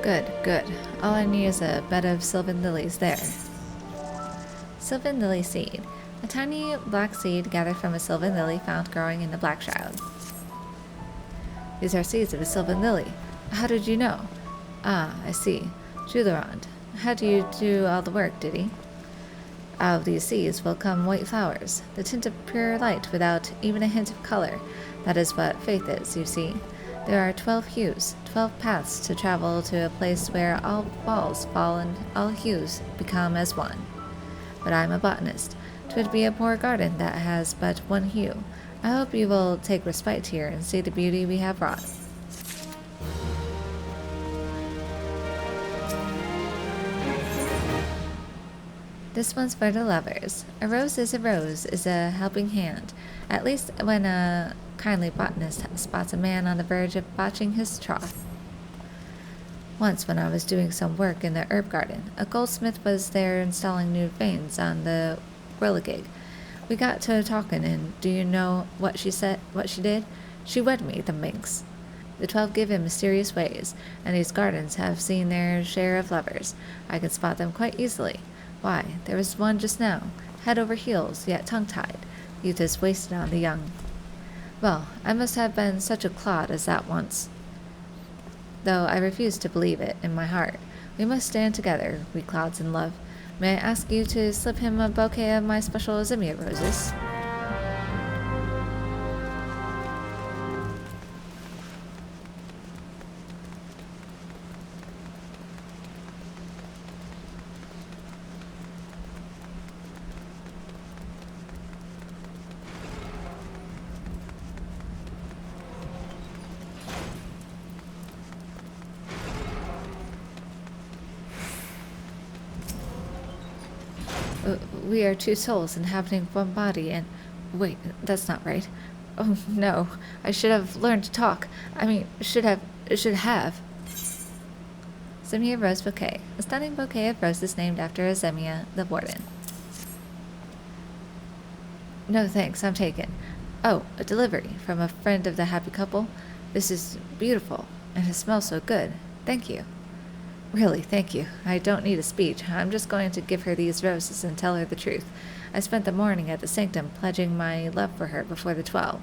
Good, good. All I need is a bed of sylvan lilies there. Sylvan lily seed. A tiny black seed gathered from a sylvan lily found growing in the Black Shroud. These are seeds of a sylvan lily. How did you know? Ah, I see. Julerand. Had you do all the work, did he? Out of these seeds will come white flowers, the tint of pure light without even a hint of color. That is what faith is, you see. There are 12 hues, 12 paths to travel to a place where all balls fall and all hues become as one. But I'm a botanist. 'Twould be a poor garden that has but one hue. I hope you will take respite here and see the beauty we have wrought. This one's for the lovers. A rose is a helping hand, at least when a kindly botanist spots a man on the verge of botching his trough. Once when I was doing some work in the herb garden, a goldsmith was there installing new veins on the whirligig. We got to talking, and do you know what she said? What she did? She wed me, the minx. The 12 give in mysterious ways, and these gardens have seen their share of lovers. I can spot them quite easily. Why, there was one just now, head over heels, yet tongue-tied. Youth is wasted on the young. Well, I must have been such a clod as that once, though I refuse to believe it in my heart. We must stand together, we clouds in love. May I ask you to slip him a bouquet of my special zinnia roses? We are two souls inhabiting one body and... Wait, that's not right. Oh, no. I should have learned to talk. Should have. Zemia Rose Bouquet. A stunning bouquet of roses named after Zemia, the warden. No thanks, I'm taken. Oh, a delivery from a friend of the happy couple. This is beautiful, and it smells so good. Thank you. Really, thank you. I don't need a speech. I'm just going to give her these roses and tell her the truth. I spent the morning at the sanctum pledging my love for her before the 12.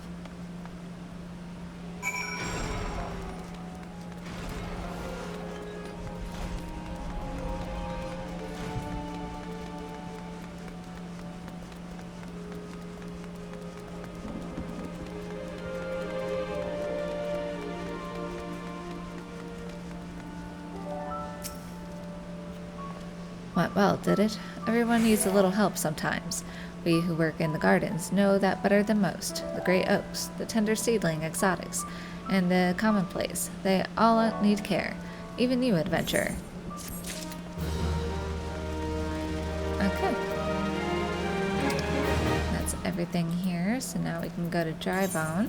Went well, did it? Everyone needs a little help sometimes. We who work in the gardens know that better than most. The great oaks, the tender seedling exotics, and the commonplace. They all need care. Even you, adventurer. Okay. That's everything here, so now we can go to Drybone.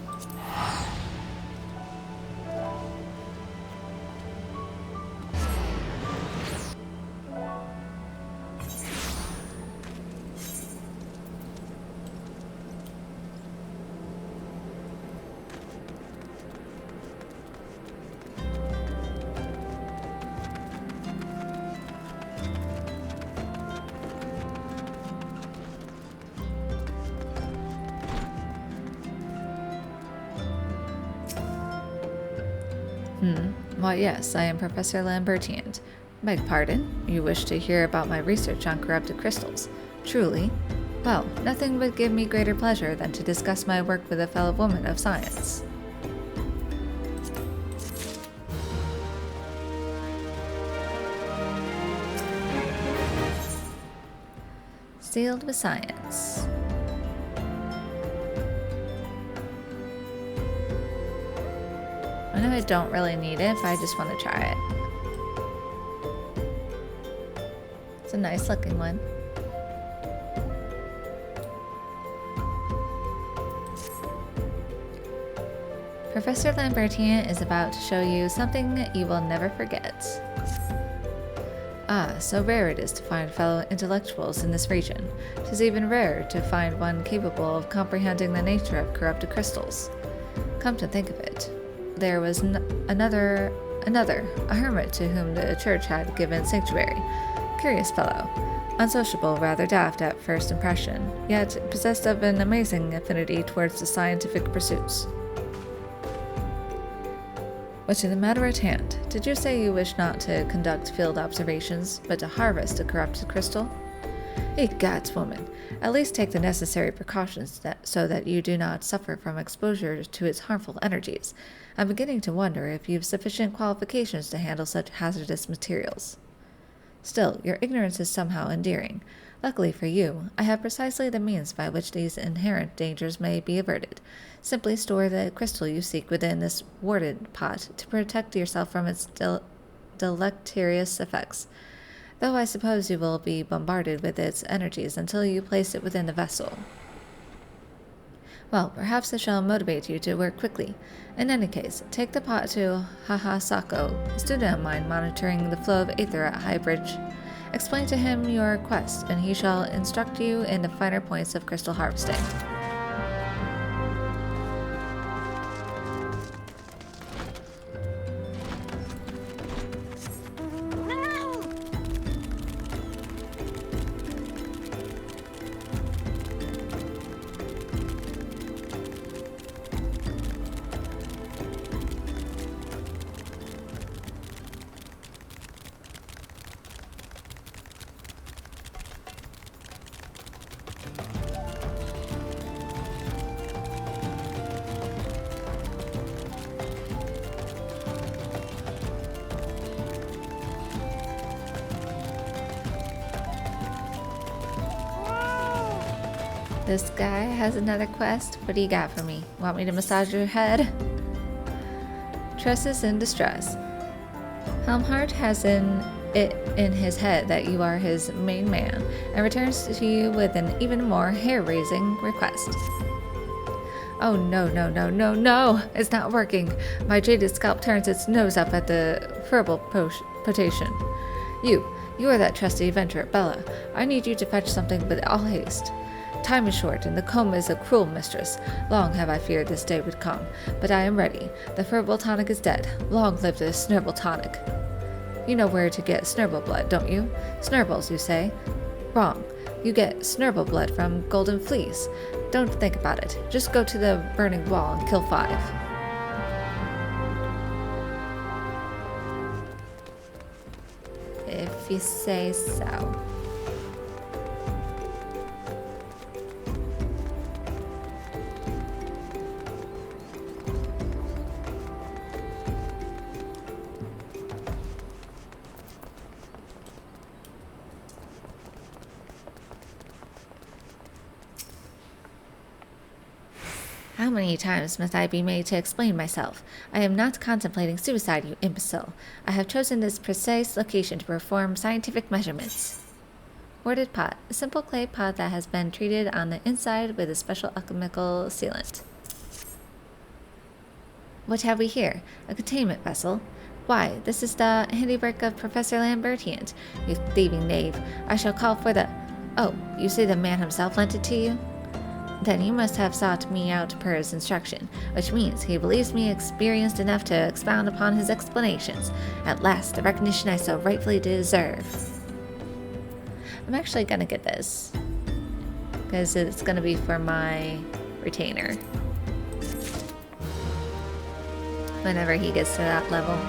Why, yes, I am Professor Lambertian. Beg pardon? You wish to hear about my research on corrupted crystals? Truly? Well, nothing would give me greater pleasure than to discuss my work with a fellow woman of science. Sealed with science. I know I don't really need it, but I just want to try it. It's a nice looking one. Professor Lambertian is about to show you something you will never forget. Ah, so rare it is to find fellow intellectuals in this region. 'Tis even rarer to find one capable of comprehending the nature of corrupted crystals. Come to think of it, there was another, a hermit to whom the church had given sanctuary. Curious fellow. Unsociable, rather daft at first impression, yet possessed of an amazing affinity towards the scientific pursuits. But to the matter at hand, did you say you wish not to conduct field observations, but to harvest a corrupted crystal? Egads, woman, at least take the necessary precautions so that you do not suffer from exposure to its harmful energies. I'm beginning to wonder if you've sufficient qualifications to handle such hazardous materials. Still, your ignorance is somehow endearing. Luckily for you, I have precisely the means by which these inherent dangers may be averted. Simply store the crystal you seek within this warded pot to protect yourself from its deleterious effects, though I suppose you will be bombarded with its energies until you place it within the vessel. Well, perhaps it shall motivate you to work quickly. In any case, take the pot to Haha Sako, a student of mine monitoring the flow of aether at High Bridge. Explain to him your quest, and he shall instruct you in the finer points of crystal harvesting. This guy has another quest. What do you got for me? Want me to massage your head? Tress is in distress. Helmhart has it in his head that you are his main man, and returns to you with an even more hair-raising request. Oh no, it's not working. My jaded scalp turns its nose up at the verbal potation. You are that trusty adventurer, Bella. I need you to fetch something with all haste. Time is short, and the comb is a cruel mistress. Long have I feared this day would come, but I am ready. The Furball tonic is dead. Long live the Snurble tonic. You know where to get Snurble blood, don't you? Snurbles, you say? Wrong. You get Snurble blood from Golden Fleece. Don't think about it. Just go to the burning wall and kill 5. If you say so. How many times must I be made to explain myself? I am not contemplating suicide, you imbecile. I have chosen this precise location to perform scientific measurements. Warded pot, a simple clay pot that has been treated on the inside with a special alchemical sealant. What have we here? A containment vessel. Why, this is the handiwork of Professor Lambertian. You thieving knave. I shall call for the... Oh, you say the man himself lent it to you? Then you must have sought me out per his instruction, which means he believes me experienced enough to expound upon his explanations. At last, the recognition I so rightfully deserve. I'm actually gonna get this, because it's gonna be for my retainer. Whenever he gets to that level.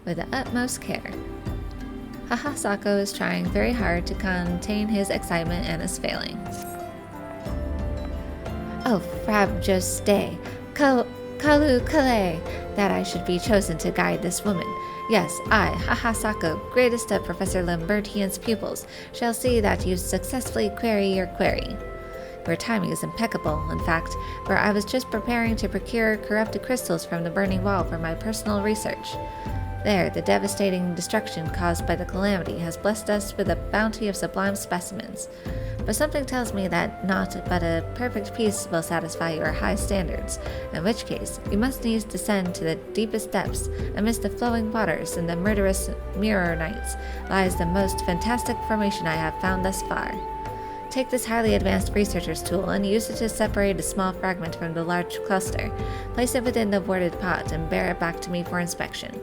With the utmost care. Hahasako is trying very hard to contain his excitement and is failing. Oh, Frab just stay. Kalu Kale, that I should be chosen to guide this woman. Yes, I, Hahasako, greatest of Professor Lambertian's pupils, shall see that you successfully query your query. Your timing is impeccable, in fact, for I was just preparing to procure corrupted crystals from the burning wall for my personal research. There, the devastating destruction caused by the calamity has blessed us with a bounty of sublime specimens. But something tells me that not but a perfect peace will satisfy your high standards, in which case you must needs descend to the deepest depths. Amidst the flowing waters and the murderous mirror nights lies the most fantastic formation I have found thus far. Take this highly advanced researcher's tool and use it to separate a small fragment from the large cluster. Place it within the warded pot and bear it back to me for inspection.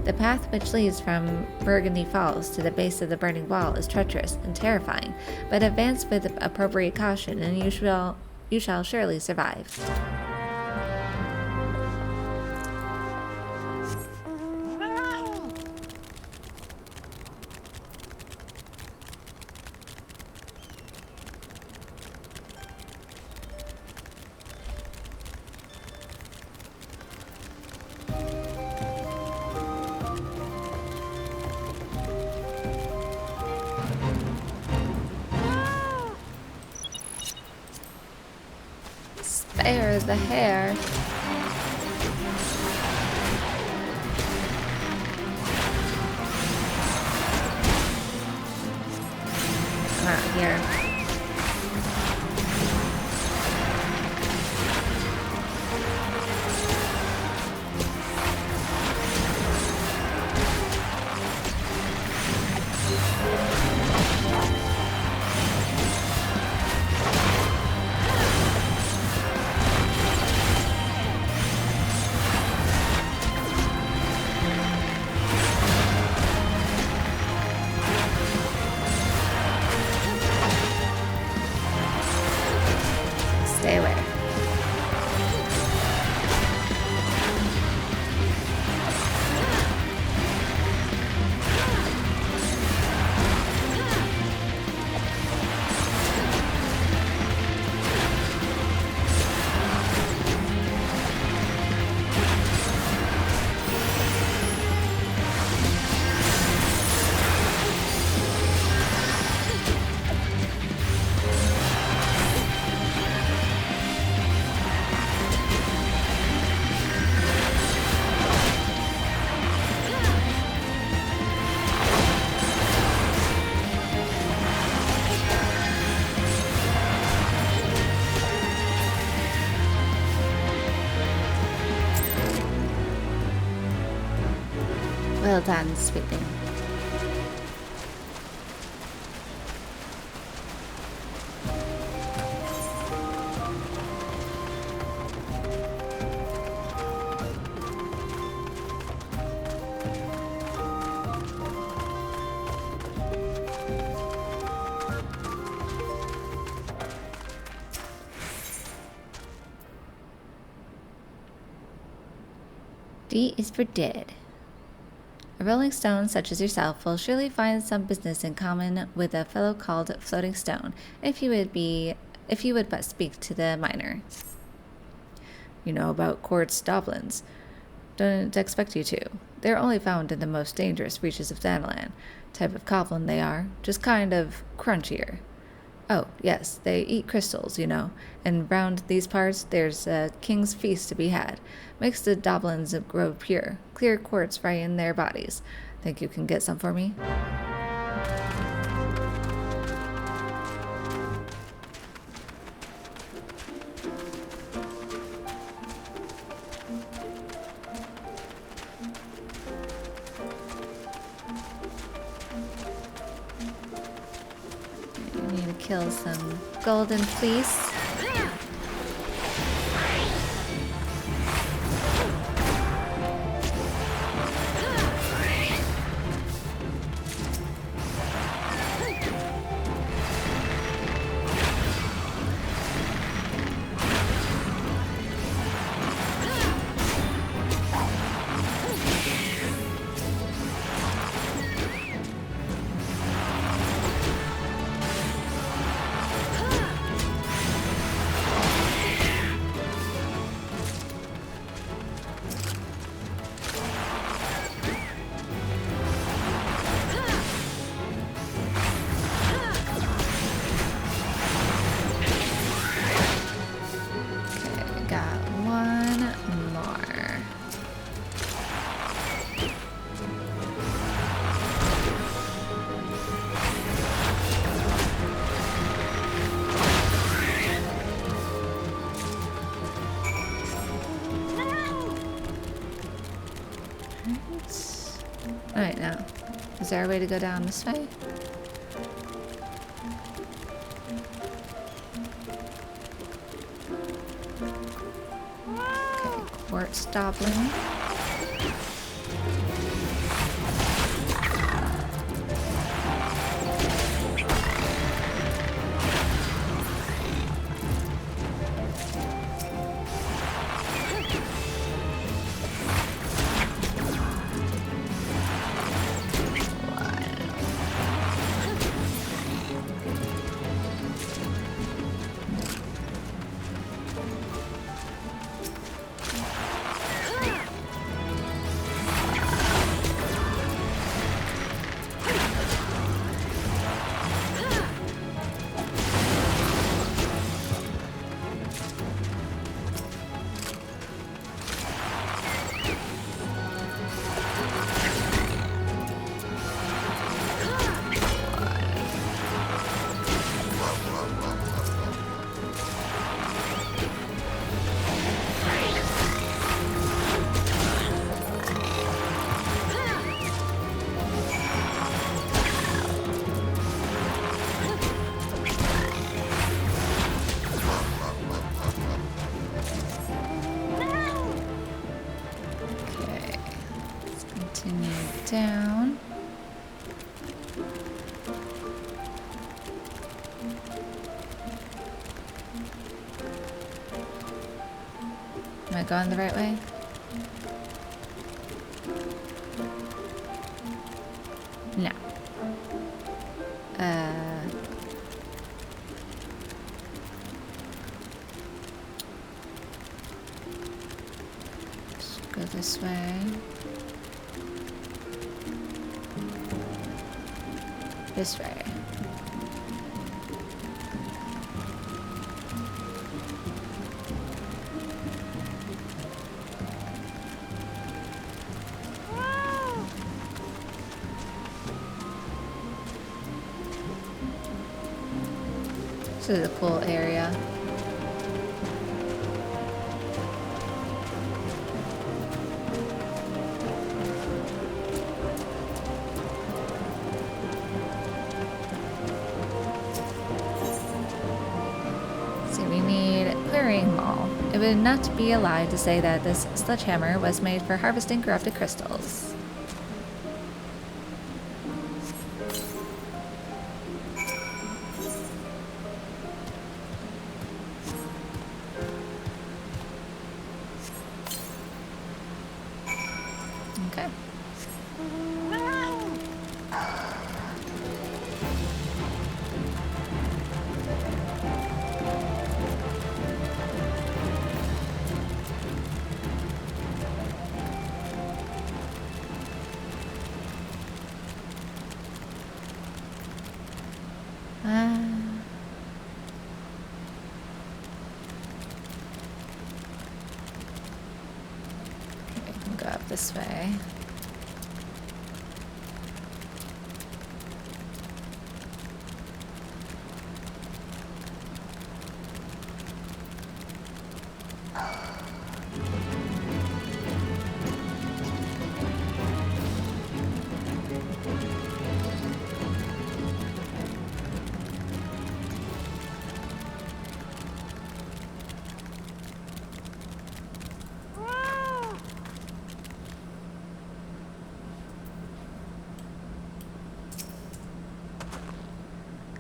The path which leads from Burgundy Falls to the base of the burning wall is treacherous and terrifying, but advance with appropriate caution and you shall surely survive. Spare the hair. Come out here. Well done, sweetling. D is for dead. A rolling stone such as yourself will surely find some business in common with a fellow called Floating Stone, if you would but speak to the miner. You know about quartz doblins. Don't expect you to. They're only found in the most dangerous reaches of Thanalan. Type of goblin they are, just kind of crunchier. Oh, yes, they eat crystals, you know, and round these parts there's a king's feast to be had. Makes the doblins grow pure, clear quartz right in their bodies. Think you can get some for me? You need to kill some golden fleece. Alright, now, is there a way to go down this way? Okay, quartz doblin. Down. Am I going the right way? No. Let's go this way. This way. This is a cool area. we need clearing mall. It would not be a lie to say that this sledgehammer was made for harvesting corrupted crystals. Okay. We can go up this way.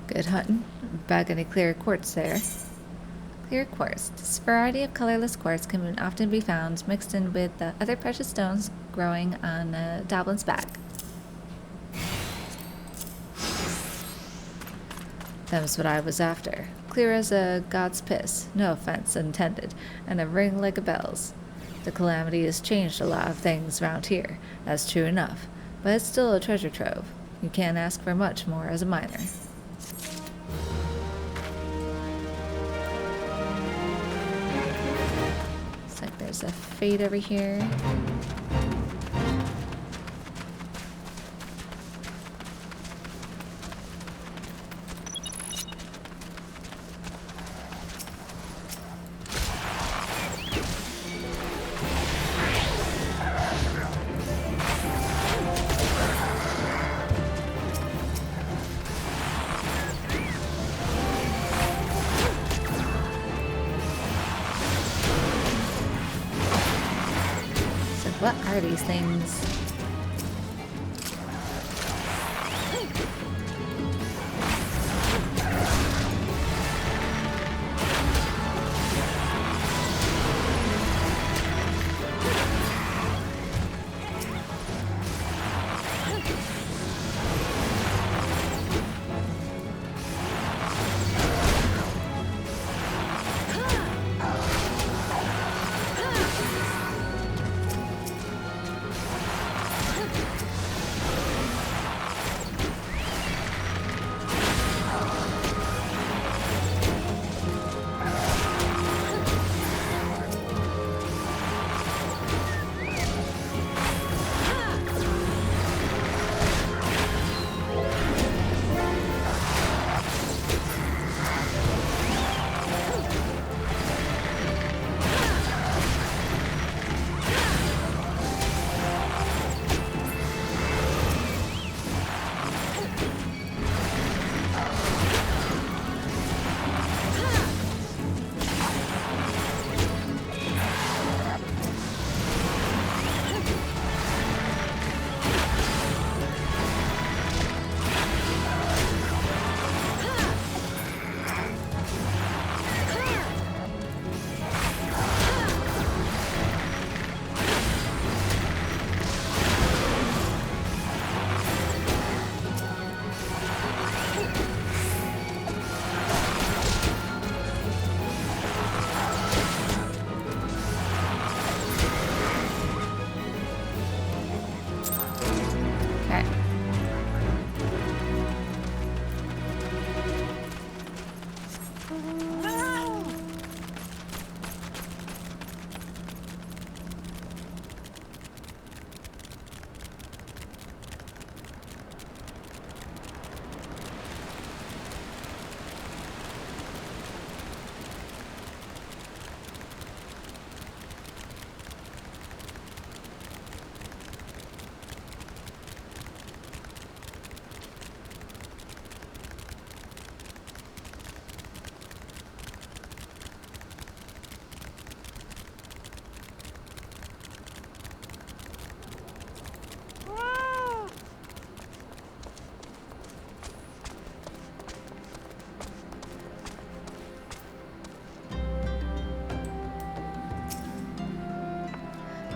Good hunting. Bag any clear quartz there. Clear quartz. This variety of colorless quartz can often be found mixed in with the other precious stones growing on Doblin's back. Them's what I was after. Clear as a god's piss, no offense intended, and a ring like a bell's. The calamity has changed a lot of things around here, that's true enough, but it's still a treasure trove. You can't ask for much more as a miner. Looks like there's a fade over here. What are these things?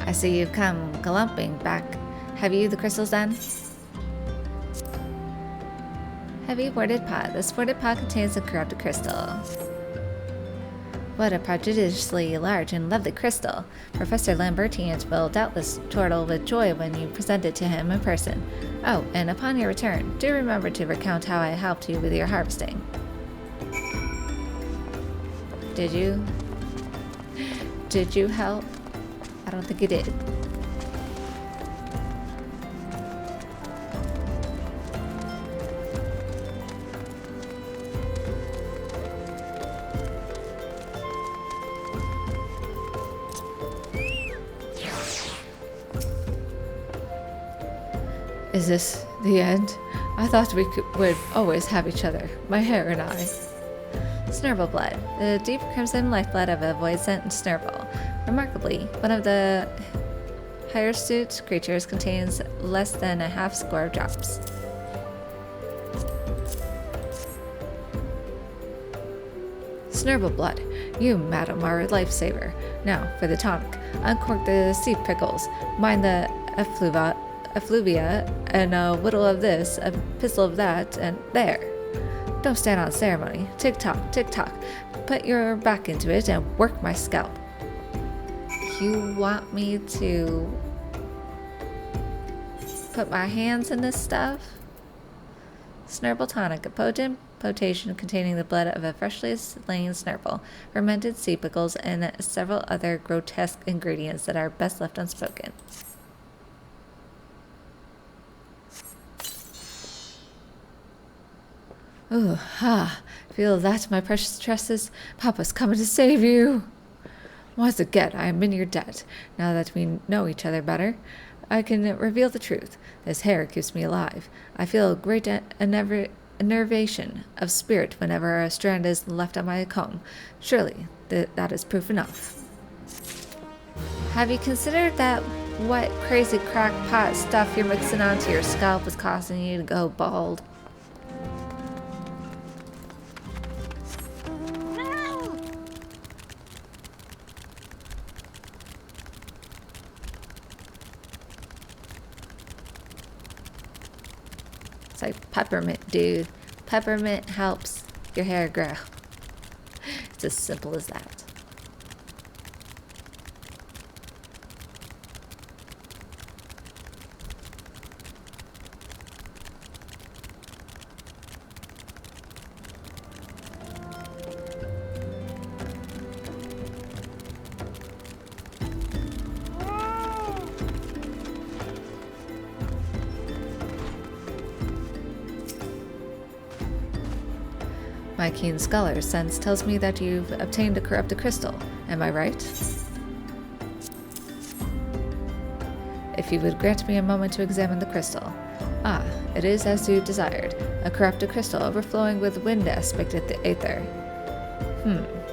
I see you've come galloping back. Have you the crystals then? Heavy worded pod. This worded pod contains a corrupted crystal. What a prodigiously large and lovely crystal. Professor Lambertians will doubtless chortle with joy when you present it to him in person. Oh, and upon your return, do remember to recount how I helped you with your harvesting. Did you? Did you help? I don't think you did. Is this the end? I thought we would always have each other, my hair and I. Snurble blood, the deep crimson lifeblood of a void-sent Snurble. Remarkably, one of the hirsute creatures contains less than a half score of drops. Snurble blood, you, madam, are a lifesaver. Now, for the tonic. Uncork the sea prickles, mine the effluvia, and a whittle of this, a pistol of that, and there. Don't stand on ceremony. Tick-tock, tick-tock. Put your back into it and work my scalp. You want me to put my hands in this stuff? Snurble tonic, a potent potation containing the blood of a freshly slain Snurble, fermented sea pickles, and several other grotesque ingredients that are best left unspoken. Ooh, feel that, my precious tresses? Papa's coming to save you. Once again, I am in your debt. Now that we know each other better, I can reveal the truth. This hair keeps me alive. I feel a great enervation of spirit whenever a strand is left on my comb. Surely, that is proof enough. Have you considered that what crazy crackpot stuff you're mixing onto your scalp is causing you to go bald? It's like peppermint, dude. Peppermint helps your hair grow. It's as simple as that. My keen scholar sense tells me that you've obtained a corrupted crystal. Am I right? If you would grant me a moment to examine the crystal. Ah, it is as you desired. A corrupted crystal overflowing with wind aspected the aether.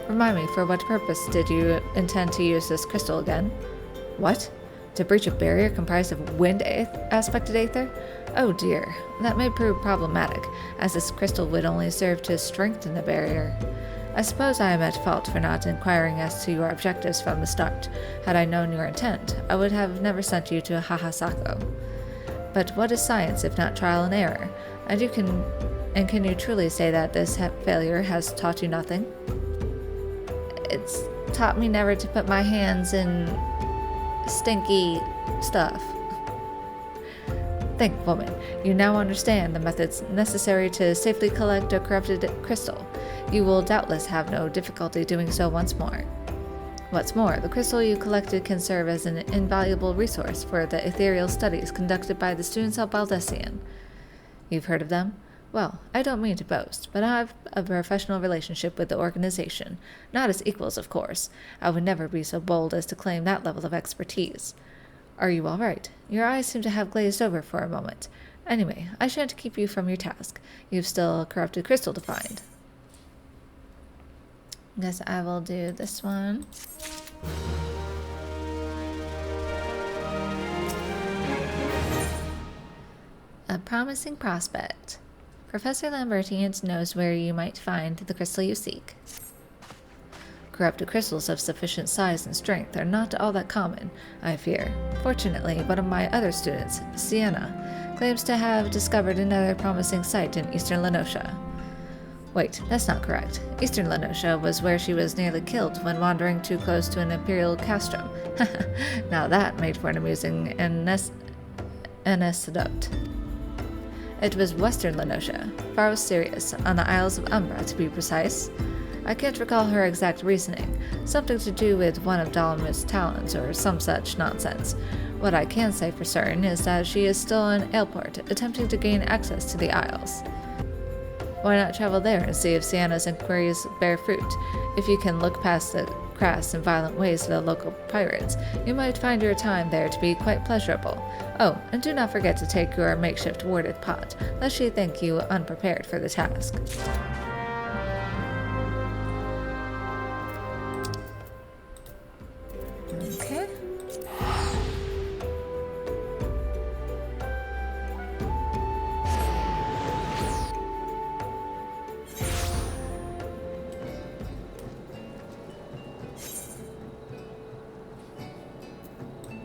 Remind me, for what purpose did you intend to use this crystal again? What? To breach a barrier comprised of wind aspected aether? Oh dear, that may prove problematic, as this crystal would only serve to strengthen the barrier. I suppose I am at fault for not inquiring as to your objectives from the start. Had I known your intent, I would have never sent you to Hahasako. But what is science if not trial and error? And can you truly say that this failure has taught you nothing? It's taught me never to put my hands in stinky stuff. Think, woman, you now understand the methods necessary to safely collect a corrupted crystal. You will doubtless have no difficulty doing so once more. What's more, the crystal you collected can serve as an invaluable resource for the ethereal studies conducted by the students of Baldessian. You've heard of them? Well, I don't mean to boast, but I have a professional relationship with the organization. Not as equals, of course. I would never be so bold as to claim that level of expertise. Are you all right? Your eyes seem to have glazed over for a moment. Anyway, I shan't keep you from your task. You've still a corrupted crystal to find. Guess I will do this one. A promising prospect. Professor Lambertians knows where you might find the crystal you seek. Corrupted crystals of sufficient size and strength are not all that common, I fear. Fortunately, one of my other students, Sienna, claims to have discovered another promising site in eastern Lenosha. Wait, that's not correct. Eastern Lenosha was where she was nearly killed when wandering too close to an imperial castrum. Now that made for an amusing anecdote. It was western Lenosha, Faros Sirius, on the Isles of Umbra to be precise. I can't recall her exact reasoning, something to do with one of Dalamit's talents or some such nonsense. What I can say for certain is that she is still in Ailport, attempting to gain access to the Isles. Why not travel there and see if Sienna's inquiries bear fruit? If you can look past the crass and violent ways of the local pirates, you might find your time there to be quite pleasurable. Oh, and do not forget to take your makeshift warded pot, lest she think you unprepared for the task. Okay.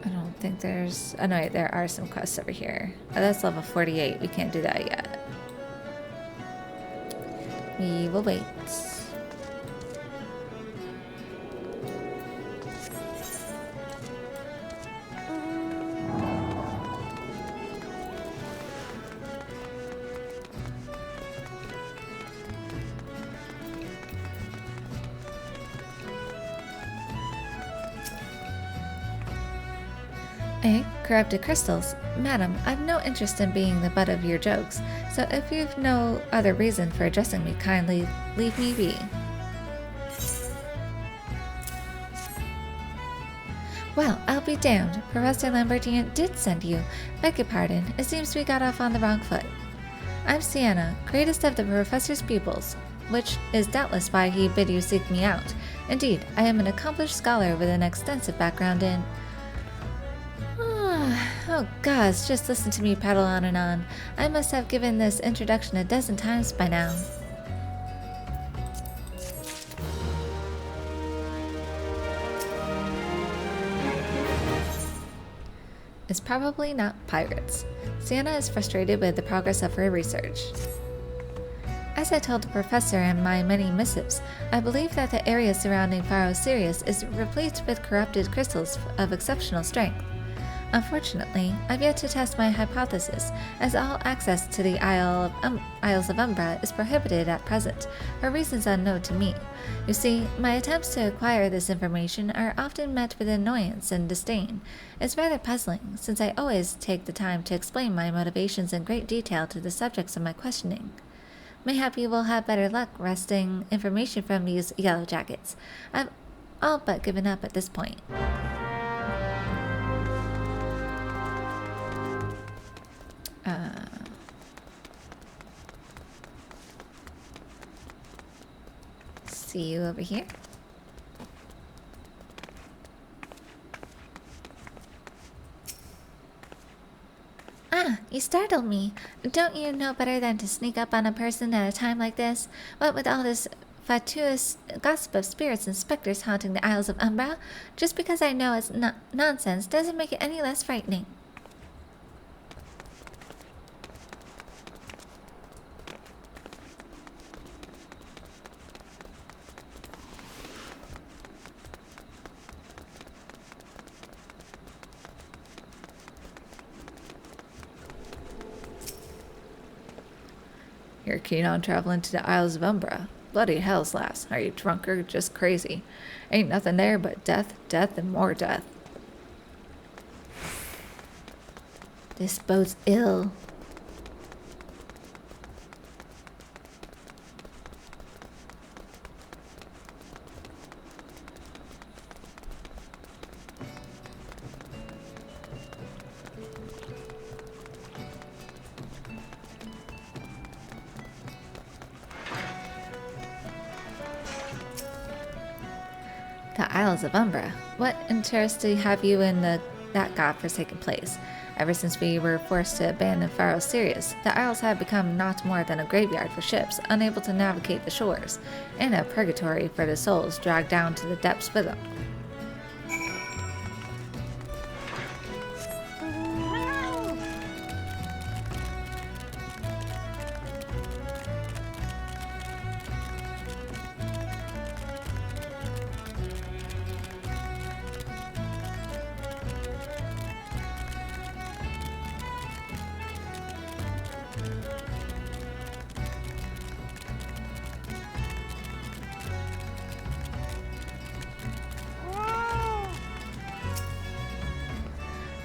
I don't think there's... Oh no, wait, there are some quests over here. Oh, that's level 48. We can't do that yet. We will wait. Eh? Corrupted crystals? Madam, I've no interest in being the butt of your jokes, so if you've no other reason for addressing me, kindly leave me be. Well, I'll be damned. Professor Lambertian did send you. Beg your pardon, it seems we got off on the wrong foot. I'm Sienna, greatest of the professor's pupils, which is doubtless why he bid you seek me out. Indeed, I am an accomplished scholar with an extensive background in... Oh gosh, just listen to me prattle on and on. I must have given this introduction a dozen times by now. It's probably not pirates. Sienna is frustrated with the progress of her research. As I told the professor in my many missives, I believe that the area surrounding Faros Sirius is replete with corrupted crystals of exceptional strength. Unfortunately, I've yet to test my hypothesis, as all access to the Isles of Umbra is prohibited at present, for reasons unknown to me. You see, my attempts to acquire this information are often met with annoyance and disdain. It's rather puzzling, since I always take the time to explain my motivations in great detail to the subjects of my questioning. Mayhap you will have better luck wresting information from these yellow jackets. I've all but given up at this point. See you over here. Ah, you startled me. Don't you know better than to sneak up on a person at a time like this? What with all this fatuous gossip of spirits and specters haunting the Isles of Umbra? Just because I know it's nonsense doesn't make it any less frightening. You're keen on traveling to the Isles of Umbra. Bloody hells, lass. Are you drunk or just crazy? Ain't nothing there but death, death, and more death. This bodes ill. The Isles of Umbra. What interest do you have you in that godforsaken place? Ever since we were forced to abandon Faro Sirius, the Isles have become not more than a graveyard for ships unable to navigate the shores, and a purgatory for the souls dragged down to the depths with them.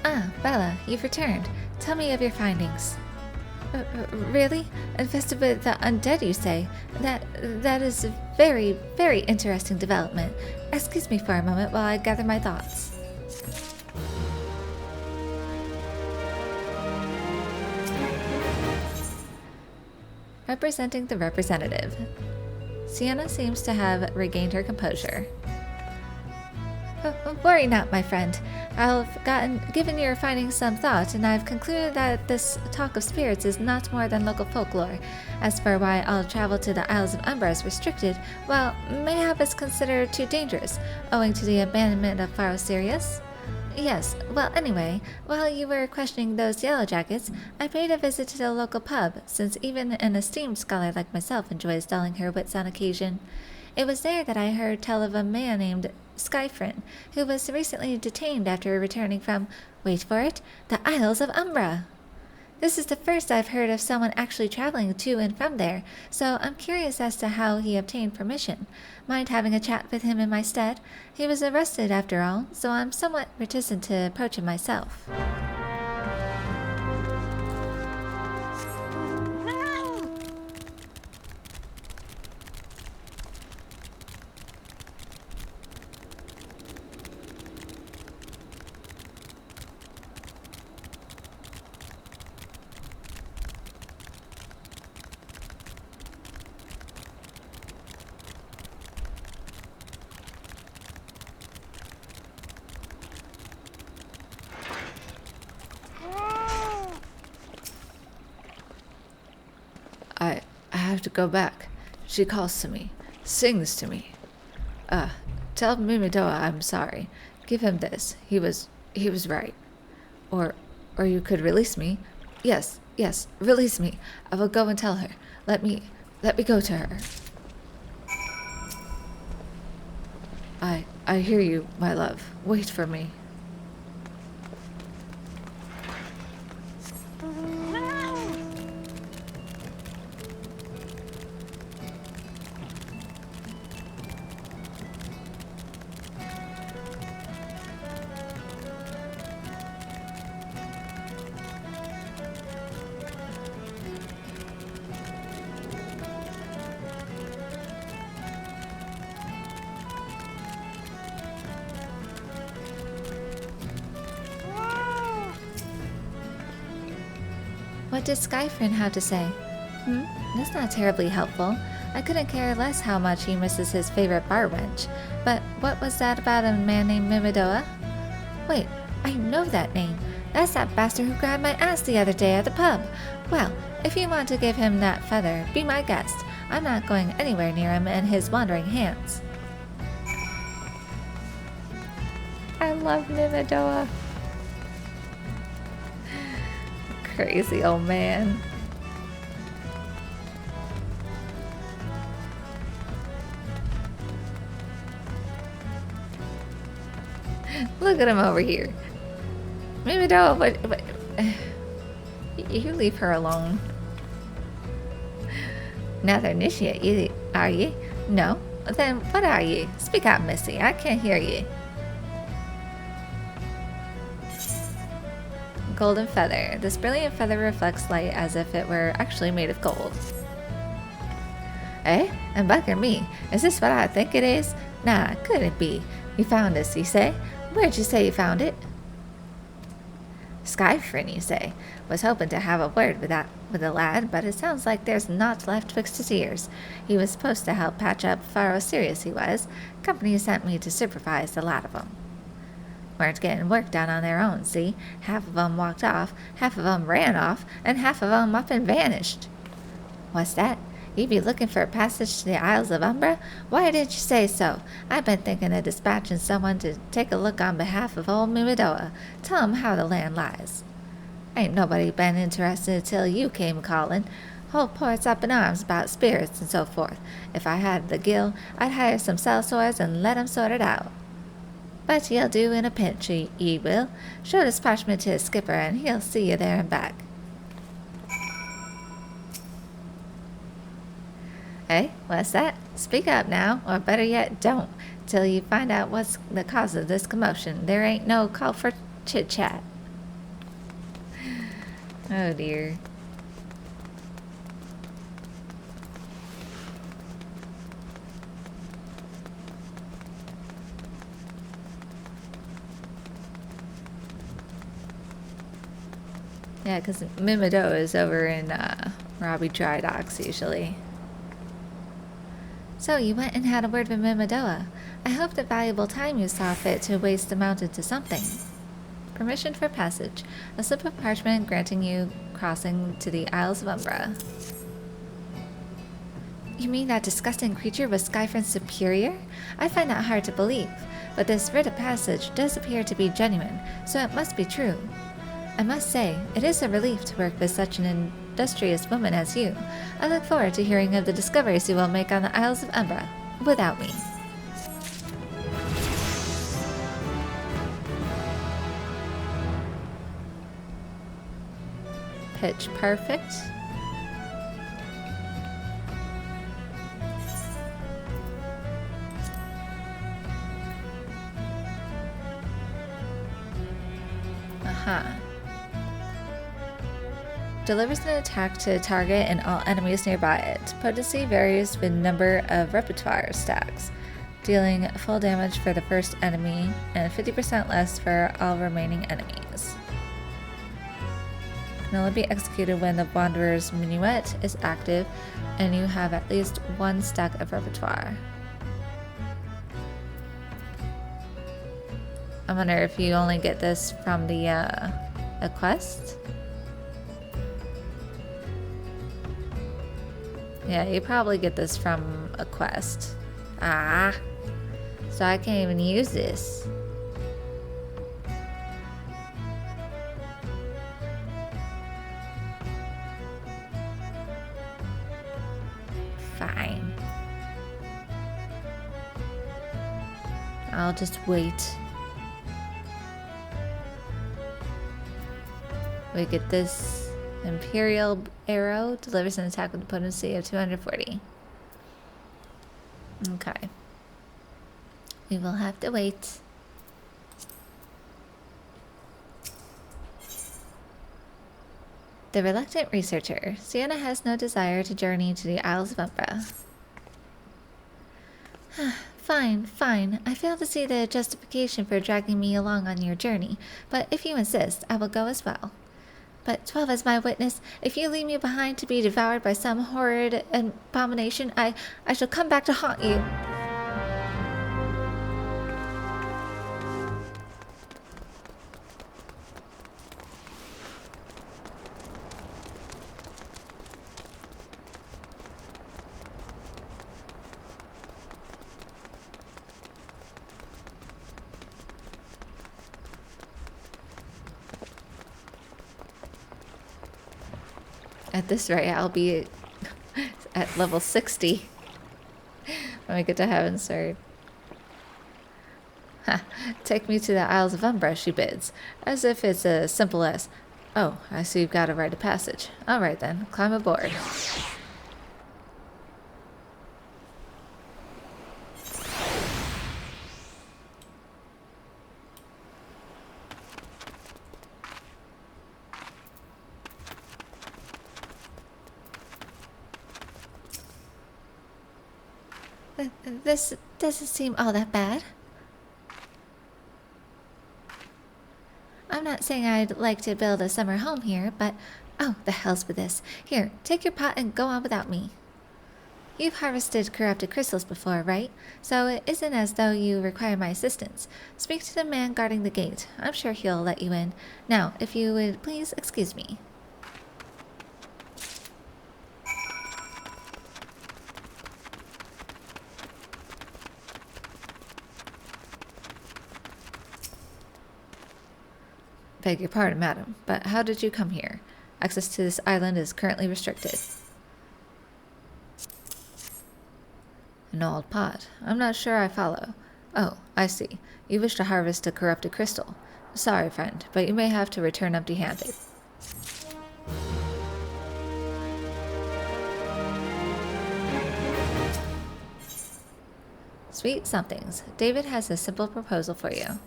Ah, Bella, you've returned. Tell me of your findings. Really? Infested with the undead, you say? That is a very, very interesting development. Excuse me for a moment while I gather my thoughts. Representing the representative. Sienna seems to have regained her composure. Worry not, my friend. I've given your findings some thought, and I've concluded that this talk of spirits is not more than local folklore. As for why all travel to the Isles of Umbra is restricted, well, mayhap it's considered too dangerous, owing to the abandonment of Faro Sirius. Yes, well, anyway, while you were questioning those yellow jackets, I paid a visit to the local pub, since even an esteemed scholar like myself enjoys dulling her wits on occasion. It was there that I heard tell of a man named Skyfrin, who was recently detained after returning from, wait for it, the Isles of Umbra. This is the first I've heard of someone actually traveling to and from there, so I'm curious as to how he obtained permission. Mind having a chat with him in my stead? He was arrested after all, so I'm somewhat reticent to approach him myself. I have to go back. She calls to me, sings to me. Tell Mimidoa I'm sorry. Give him this. He was right. Or you could release me. Yes, release me. I will go and tell her. Let me go to her. I hear you, my love. Wait for me. What did Skyfrin have to say? That's not terribly helpful. I couldn't care less how much he misses his favorite bar wench. But what was that about a man named Mimidoa? Wait, I know that name. That's that bastard who grabbed my ass the other day at the pub. Well, if you want to give him that feather, be my guest. I'm not going anywhere near him and his wandering hands. I love Mimidoa. Crazy old man. Look at him over here. Mimidoa, but you leave her alone. Another initiate, are you? No? Then what are you? Speak out, Missy. I can't hear you. Golden feather. This brilliant feather reflects light as if it were actually made of gold. Eh? And bugger me. Is this what I think it is? Nah, couldn't be. You found this, you say? Where'd you say you found it? Skyfrin, you say? Was hoping to have a word with the lad, but it sounds like there's naught left twixt his ears. He was supposed to help patch up Faro Sirius, he was. Company sent me to supervise the lot of 'em. weren't getting work done on their own, see? Half of 'em walked off, half of 'em ran off, and half of 'em up and vanished. What's that? You be looking for a passage to the Isles of Umbra? Why didn't you say so? I've been thinking of dispatching someone to take a look on behalf of old Mimadoa. Tell him how the land lies. Ain't nobody been interested till you came calling. Whole port's up in arms about spirits and so forth. If I had the gill, I'd hire some sellswords and let 'em sort it out. But you'll do in a pinch, ye will. Show this parchment to his skipper, and he'll see you there and back. Hey, what's that? Speak up now, or better yet, don't, till you find out what's the cause of this commotion. There ain't no call for chit-chat. Oh dear. Yeah, because Mimido is over in Robbie Dry Docks usually. So you went and had a word with Mimidoa. I hope the valuable time you saw fit to waste amounted to something. Permission for passage. A slip of parchment granting you crossing to the Isles of Umbra. You mean that disgusting creature was Skyfriend's superior? I find that hard to believe, but this writ of passage does appear to be genuine, so it must be true. I must say, it is a relief to work with such an industrious woman as you. I look forward to hearing of the discoveries you will make on the Isles of Umbra, without me. Pitch perfect. Delivers an attack to a target and all enemies nearby it. Potency varies with number of repertoire stacks, dealing full damage for the first enemy and 50% less for all remaining enemies. Can only be executed when the Wanderer's Minuet is active and you have at least one stack of repertoire. I wonder if you only get this from the a quest? Yeah, you probably get this from a quest. Ah, so I can't even use this. Fine. I'll just wait. We get this Imperial Arrow, delivers an attack with a potency of 240. Okay. We will have to wait. The Reluctant Researcher. Sienna has no desire to journey to the Isles of Umbra. Fine, fine. I fail to see the justification for dragging me along on your journey, but if you insist, I will go as well. But 12 is my witness. If you leave me behind to be devoured by some horrid abomination, I shall come back to haunt you. At this rate, I'll be at level 60 when we get to Heaven's Sword. Ha! Take me to the Isles of Umbra, she bids, as if it's as simple as, oh, I see you've got a rite of passage. All right then, climb aboard. This doesn't seem all that bad. I'm not saying I'd like to build a summer home here, but... Oh, the hell's with this. Here, take your pot and go on without me. You've harvested corrupted crystals before, right? So it isn't as though you require my assistance. Speak to the man guarding the gate. I'm sure he'll let you in. Now, if you would please excuse me. Beg your pardon, madam, but how did you come here? Access to this island is currently restricted. An old pot. I'm not sure I follow. Oh, I see. You wish to harvest a corrupted crystal. Sorry, friend, but you may have to return empty-handed. Sweet somethings. David has a simple proposal for you.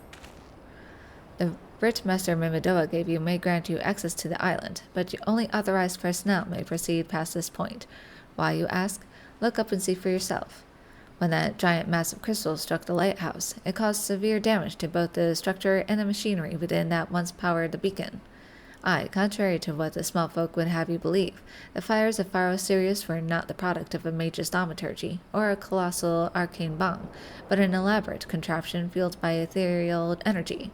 The writ Master Mimidoa gave you may grant you access to the island, but only authorized personnel may proceed past this point. Why, you ask? Look up and see for yourself. When that giant mass of crystal struck the lighthouse, it caused severe damage to both the structure and the machinery within that once powered the beacon. Aye, contrary to what the small folk would have you believe, the fires of Pharaoh Sirius were not the product of a mage's thaumaturgy or a colossal arcane bomb, but an elaborate contraption fueled by ethereal energy.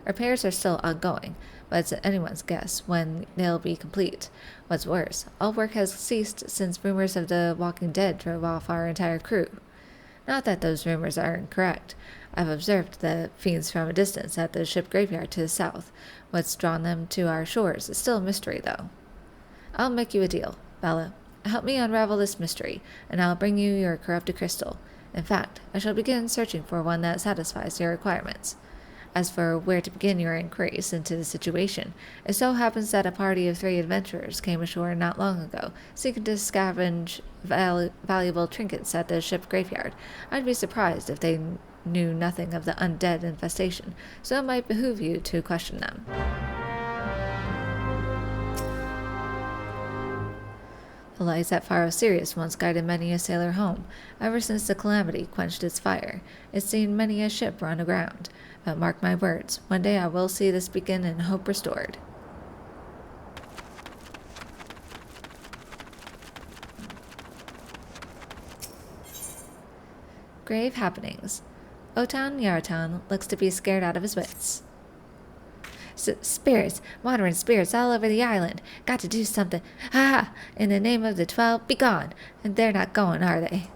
Repairs are still ongoing, but it's anyone's guess when they'll be complete. What's worse, all work has ceased since rumors of the Walking Dead drove off our entire crew. Not that those rumors are incorrect. I've observed the fiends from a distance at the ship graveyard to the south. What's drawn them to our shores is still a mystery, though. I'll make you a deal, Bella. Help me unravel this mystery, and I'll bring you your corrupted crystal. In fact, I shall begin searching for one that satisfies your requirements. As for where to begin your inquiries into the situation, it so happens that a party of 3 adventurers came ashore not long ago, seeking to scavenge valuable trinkets at the ship graveyard. I'd be surprised if they knew nothing of the undead infestation, so it might behoove you to question them. The lights at Pharaoh Sirius once guided many a sailor home. Ever since the calamity quenched its fire, it's seen many a ship run aground. But mark my words, one day I will see this beacon and hope restored. Grave happenings. Otan Yaratan looks to be scared out of his wits. Spirits, wandering spirits all over the island. Got to do something. Ha! In the name of the 12, be gone. And they're not going, are they?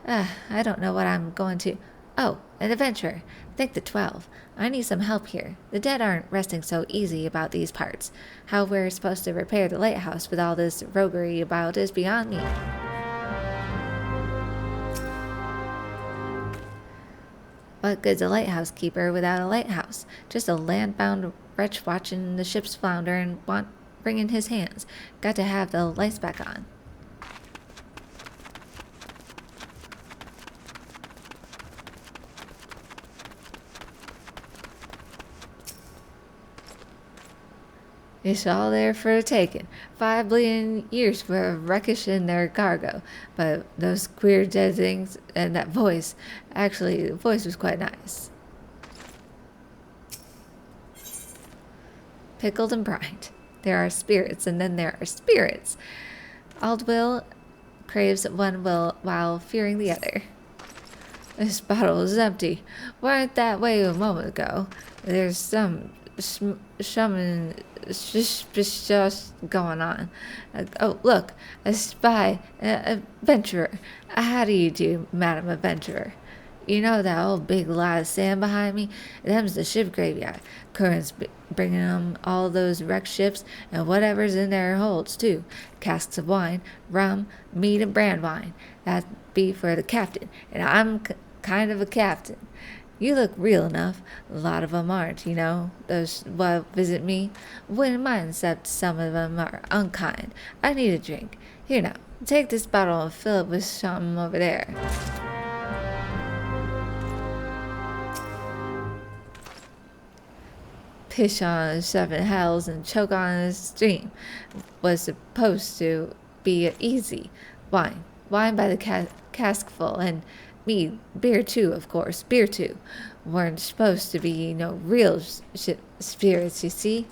I don't know what I'm going to... Oh, an adventurer. Thank the 12. I need some help here. The dead aren't resting so easy about these parts. How we're supposed to repair the lighthouse with all this roguery about is beyond me. What good's a lighthouse keeper without a lighthouse? Just a land-bound wretch watching the ships flounder and wringing his hands. Got to have the lights back on. It's all there for the taking. 5 billion years for wreckage in their cargo. But those queer dead things and that voice, actually, the voice was quite nice. Pickled and brined. There are spirits, and then there are spirits. Aldwill craves one will while fearing the other. This bottle is empty. Weren't that way a moment ago. There's some shaman just going on. Oh, look, a spy, an adventurer. How do you do, Madam Adventurer? You know that old big lot of sand behind me? Them's the ship graveyard. Currents bringing them all those wrecked ships and whatever's in their holds, too. Casks of wine, rum, mead, and brand wine. That'd be for the captain, and I'm kind of a captain. You look real enough. A lot of 'em aren't, you know. Those what visit me. Wouldn't mind except some of 'em are unkind. I need a drink. Here now, take this bottle and fill it with something over there. Pish on 7 hells and choke on a stream was supposed to be easy. Wine by the caskful, and mead, beer too, of course, beer too. Weren't supposed to be no real spirits, you see.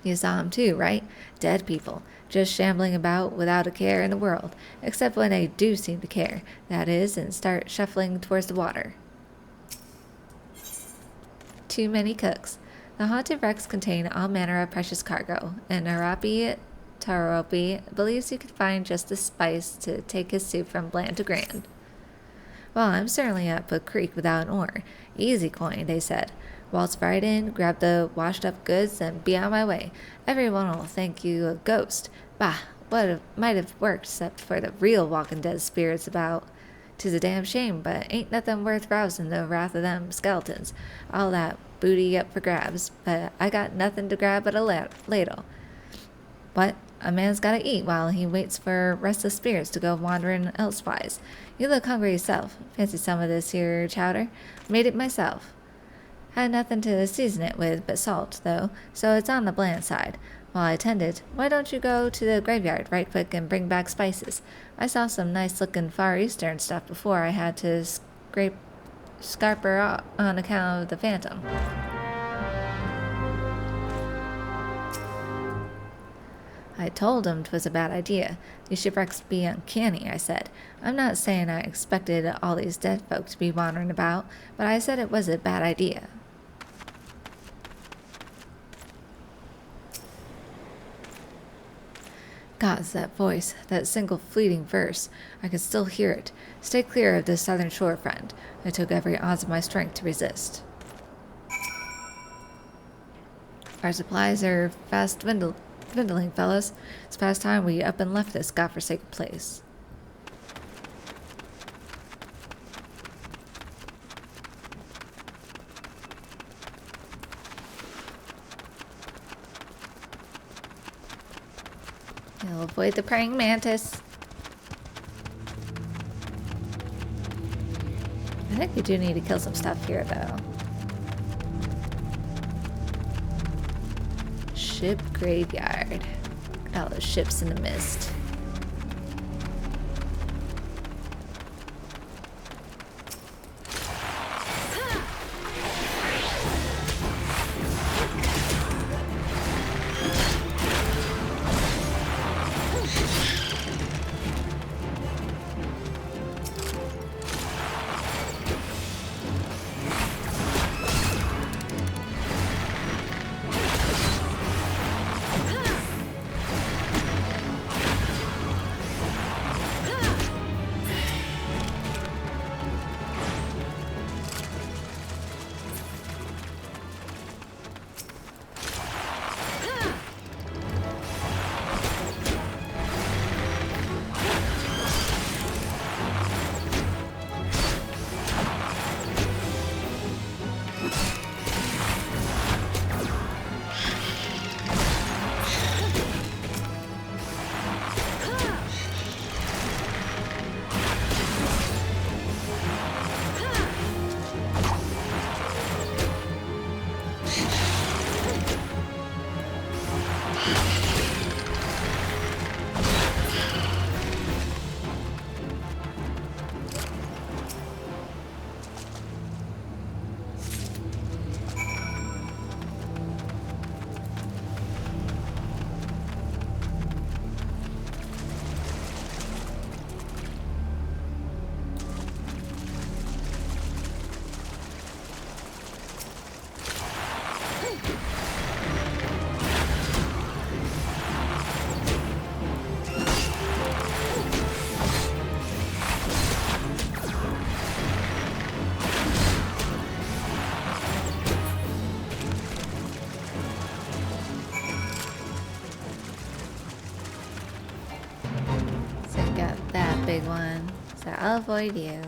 You saw them too, right? Dead people, just shambling about without a care in the world, except when they do seem to care, that is, and start shuffling towards the water. Too many cooks. The haunted wrecks contain all manner of precious cargo, and Taropi believes you can find just the spice to take his soup from bland to grand. Well, I'm certainly up a creek without an oar. Easy coin, they said. Waltz right in, grab the washed-up goods, and be on my way. Everyone will think you a ghost. Bah, might have worked, except for the real walking dead spirits about. 'Tis a damn shame, but ain't nothing worth rousing the wrath of them skeletons. All that booty up for grabs, but I got nothing to grab but a ladle. What? A man's gotta eat while he waits for restless spirits to go wandering elsewise. You look hungry yourself. Fancy some of this here chowder. Made it myself. Had nothing to season it with but salt, though, so it's on the bland side. While I tended, why don't you go to the graveyard right quick and bring back spices? I saw some nice-looking Far Eastern stuff before I had to scarper on account of the phantom. I told him 'twas a bad idea. These shipwrecks be uncanny, I said. I'm not saying I expected all these dead folk to be wandering about, but I said it was a bad idea. Gods, that voice, that single fleeting verse. I could still hear it. Stay clear of this southern shore, friend. I took every ounce of my strength to resist. Our supplies are fast dwindling, fellas. It's past time we up and left this godforsaken place. You'll avoid the praying mantis. I think we do need to kill some stuff here, though. Ship graveyard. Look at all those ships in the mist. Big one, so I'll avoid you.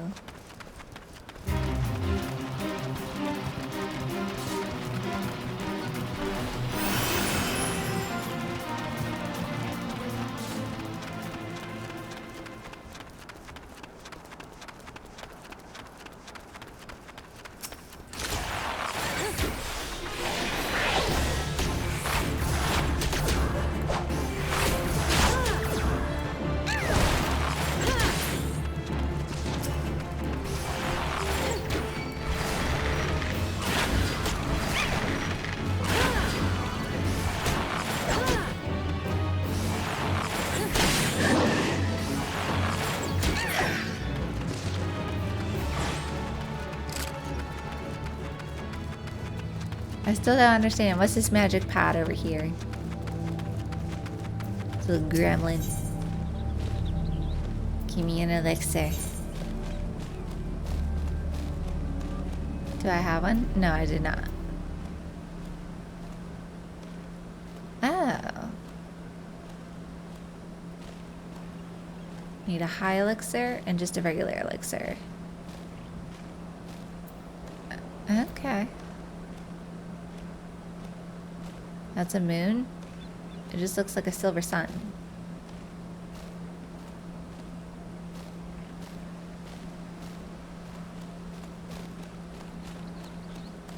I still don't understand. What's this magic pot over here? This little gremlin. Give me an elixir. Do I have one? No, I did not. Oh. Need a high elixir and just a regular elixir. Okay. That's a moon. It just looks like a silver sun.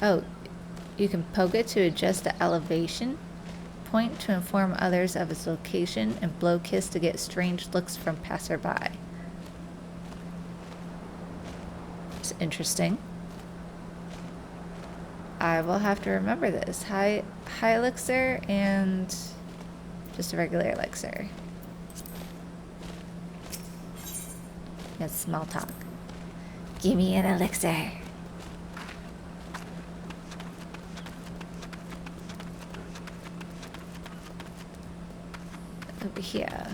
Oh, you can poke it to adjust the elevation, point to inform others of its location, and blow kiss to get strange looks from passerby. It's interesting. I will have to remember this. High elixir and just a regular elixir. That's small talk. Give me an elixir. Over here.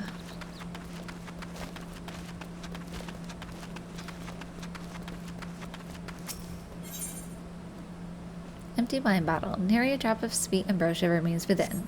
Empty wine bottle. Nary a drop of sweet ambrosia remains within.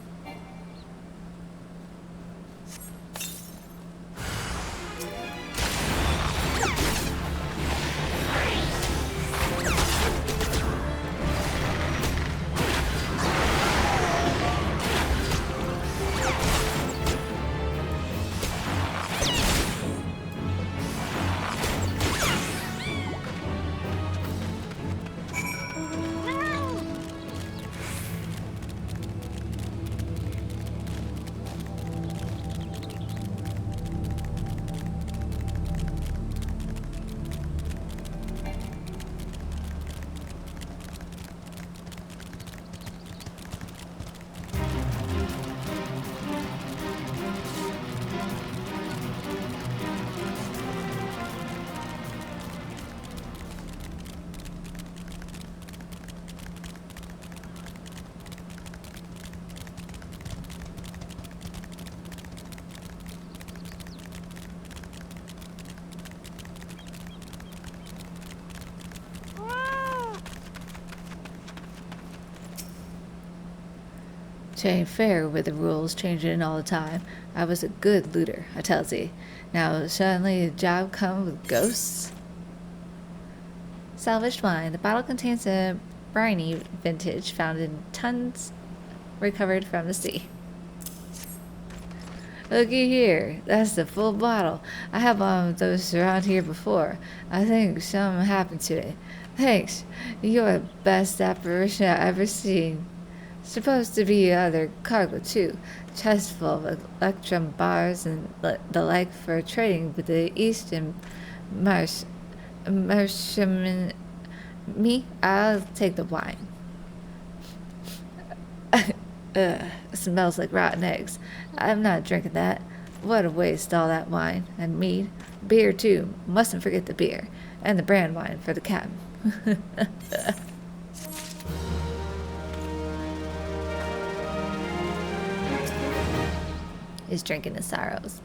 It ain't fair with the rules changing all the time. I was a good looter, I tells ye. Now suddenly the job come with ghosts? Salvaged wine. The bottle contains a briny vintage found in tons recovered from the sea. Looky here, that's the full bottle. I had one of those around here before. I think something happened to it. Thanks. You're the best apparition I've ever seen. Supposed to be other cargo too. Chest full of electrum bars and the like for trading with the Eastern Marshman. Me? I'll take the wine. Ugh, smells like rotten eggs. I'm not drinking that. What a waste, all that wine. And mead. Beer, too. Mustn't forget the beer. And the brand wine for the captain. He's drinking his sorrows.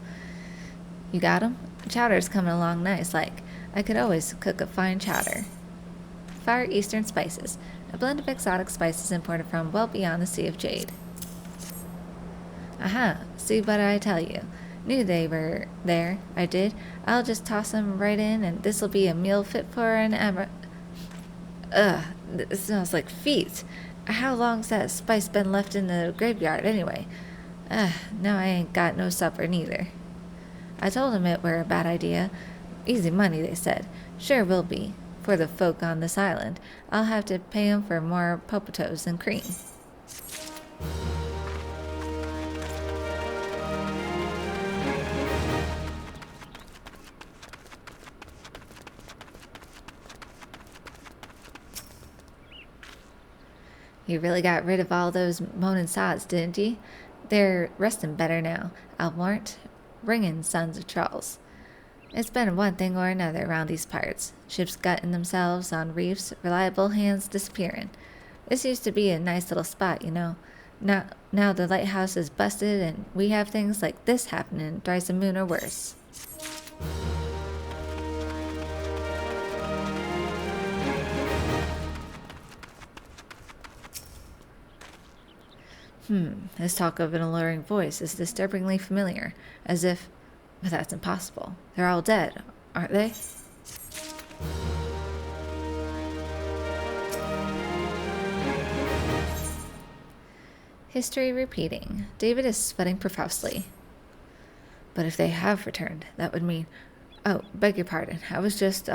You got 'em? Chowder's coming along nice, like. I could always cook a fine chowder. Far Eastern spices. A blend of exotic spices imported from well beyond the Sea of Jade. Aha, see what I tell you. Knew they were there, I did. I'll just toss them right in and this'll be a meal fit for an Ugh, it smells like feet. How long's that spice been left in the graveyard anyway? Now I ain't got no supper neither. I told 'em it were a bad idea. Easy money, they said. Sure will be. For the folk on this island. I'll have to pay 'em for more popotos and cream. You really got rid of all those moaning sods, didn't ye? They're resting better now, I'll warrant. Ringing sons of trolls. It's been one thing or another around these parts. Ships gutting themselves on reefs, reliable hands disappearing. This used to be a nice little spot, you know. Now the lighthouse is busted and we have things like this happening thrice a moon or worse. His talk of an alluring voice is disturbingly familiar, as if... But that's impossible. They're all dead, aren't they? History repeating. David is sweating profusely. But if they have returned, that would mean... Oh, beg your pardon. I was just,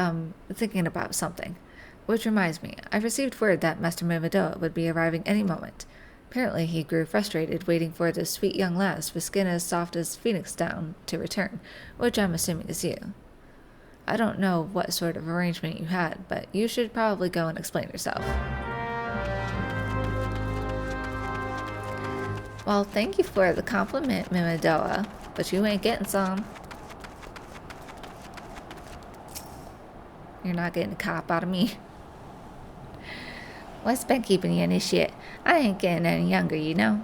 thinking about something. Which reminds me, I received word that Master Mimidoa would be arriving any moment. Apparently he grew frustrated waiting for the sweet young lass with skin as soft as phoenix down to return, which I'm assuming is you. I don't know what sort of arrangement you had, but you should probably go and explain yourself. Well, thank you for the compliment, Mimidoa, but you ain't getting some. You're not getting a cop out of me. What's been keeping you initiate? I ain't getting any younger, you know.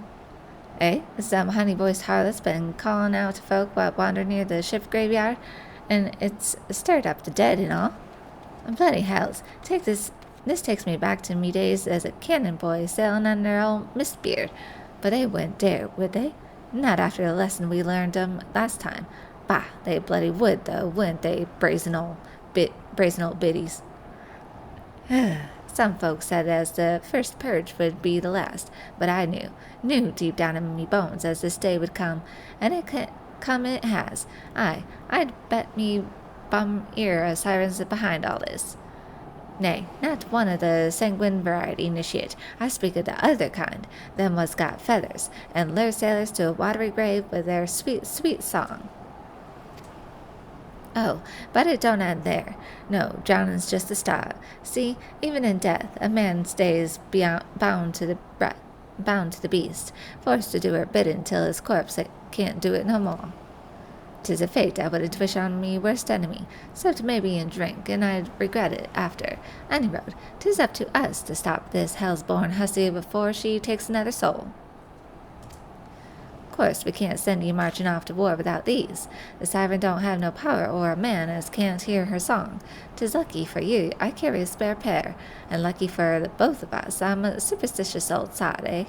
Eh? Some honey-voiced harlot's been calling out to folk while wandering near the ship graveyard, and it's stirred up the dead and all. Bloody hells, this takes me back to me days as a cannon boy sailing under old Mistbeard. But they wouldn't dare, would they? Not after the lesson we learned last time. Bah, they bloody would, though, wouldn't they, brazen old biddies? Some folks said as the first purge would be the last, but I knew deep down in me bones as this day would come, and it has. I'd bet me bum ear a siren's behind all this. Nay, not one of the sanguine variety, initiate. I speak of the other kind, them what's got feathers, and lure sailors to a watery grave with their sweet, sweet song. Oh, but it don't end there. No, drowning's just the start. See, even in death, a man stays bound to the beast, forced to do her bidding till his corpse can't do it no more. 'Tis a fate that would wish on me worst enemy, except maybe in drink, and I'd regret it after. Any road, 'tis up to us to stop this hell's-born hussy before she takes another soul. Of course, we can't send you marching off to war without these. The siren don't have no power o'er a man as can't hear her song. 'Tis lucky for you I carry a spare pair, and lucky for the both of us I'm a superstitious old sod, eh?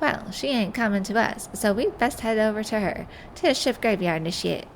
Well, she ain't coming to us, so we'd best head over to her, to the ship graveyard initiate.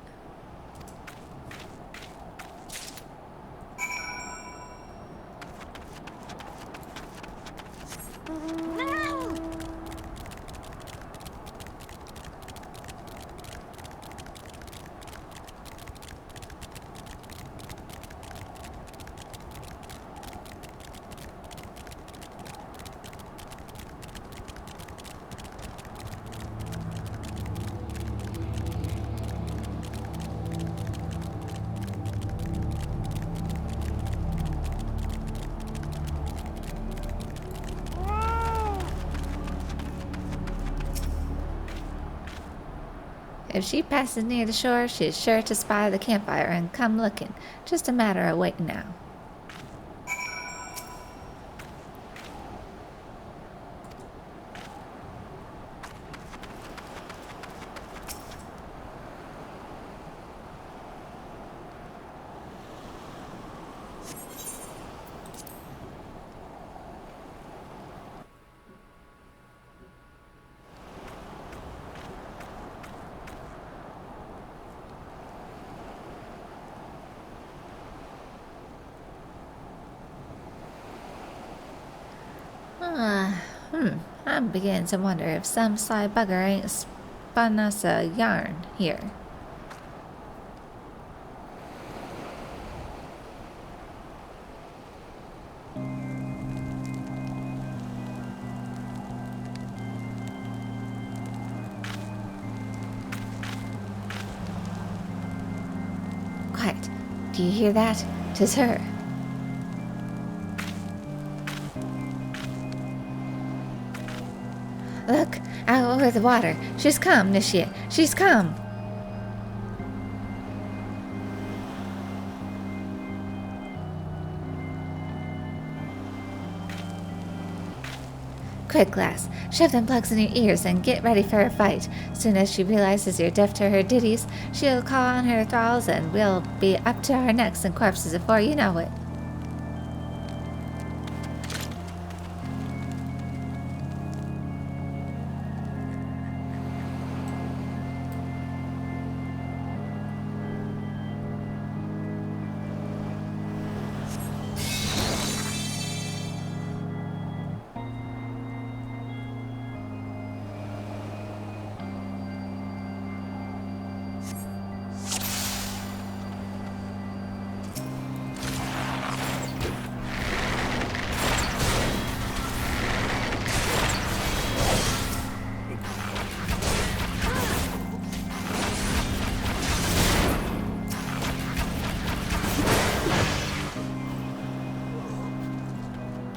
If she passes near the shore, she's sure to spy the campfire and come looking. Just a matter of waiting now. I'm beginning to wonder if some sly bugger ain't spun us a yarn here. Quiet. Do you hear that? 'Tis her. Look, out over the water. She's come, Nishia. She's come. Quick, lass, shove them plugs in your ears and get ready for a fight. Soon as she realizes you're deaf to her ditties, she'll call on her thralls and we'll be up to our necks in corpses before you know it.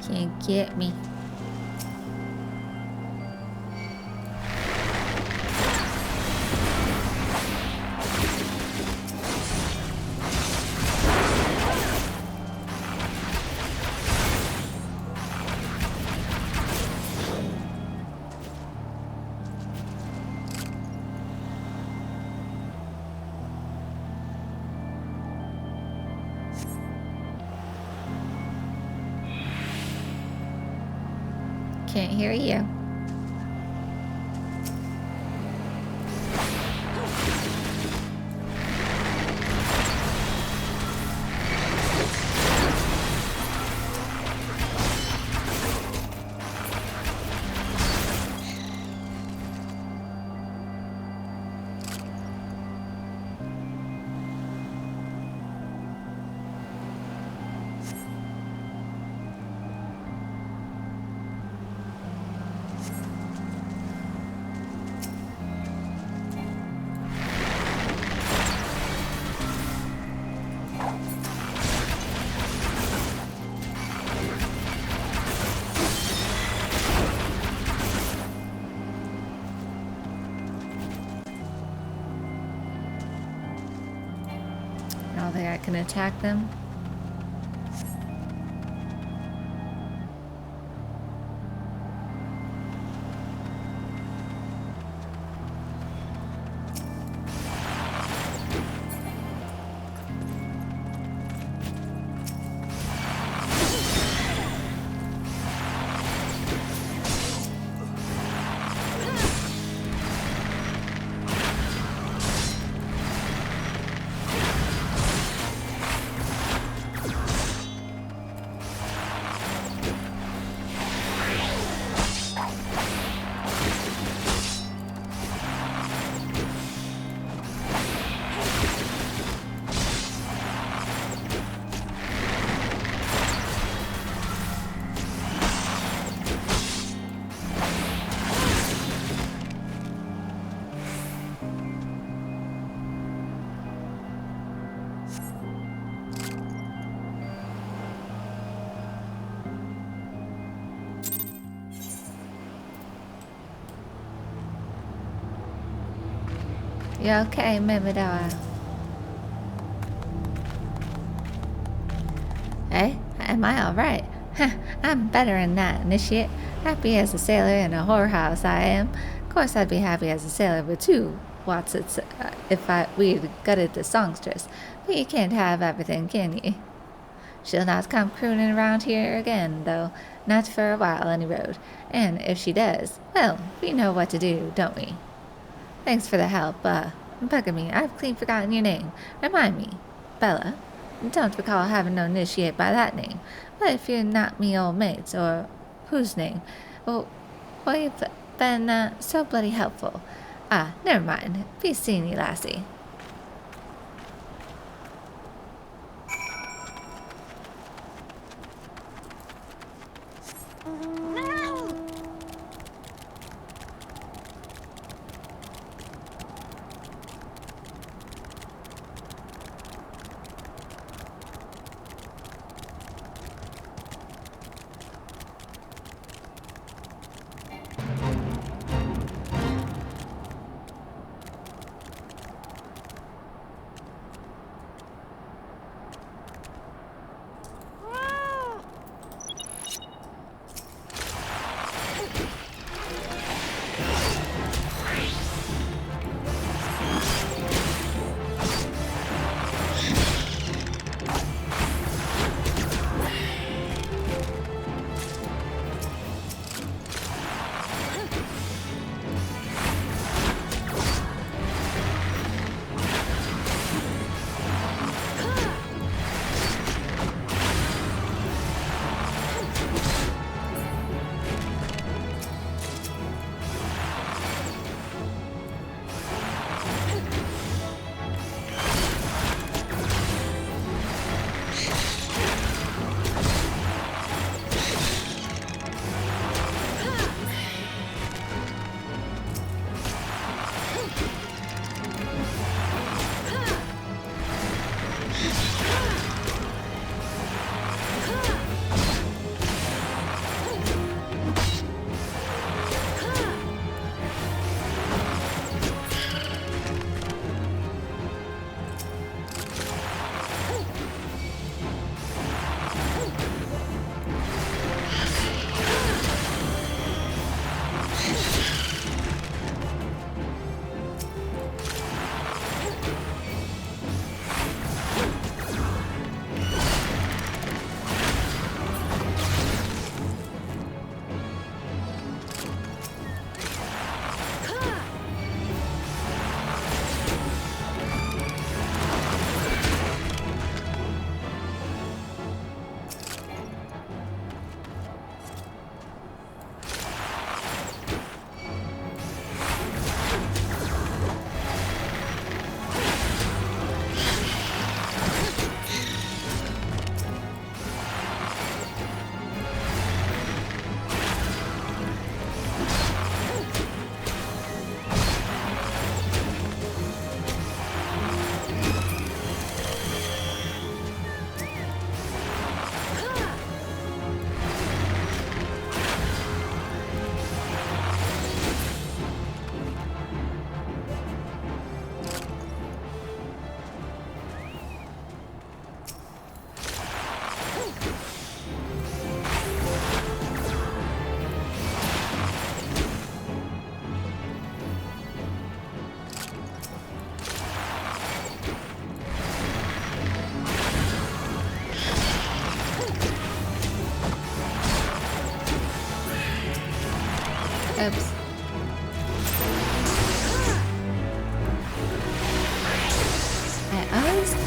Can't get me. Can't hear you. Now that I can attack them. You okay, Mimidoa? Hey, am I alright? I'm better than that, initiate. Happy as a sailor in a whorehouse, I am. Of course I'd be happy as a sailor with two Watsits if we'd gutted the songstress. But you can't have everything, can you? She'll not come crooning around here again, though. Not for a while, any road. And if she does, well, we know what to do, don't we? Thanks for the help, bugging me. I've clean forgotten your name. Remind me. Bella. Don't recall having no initiate by that name. But if you're not me old mates, or whose name? Well, you've been so bloody helpful. Never mind. Be seeing you, lassie.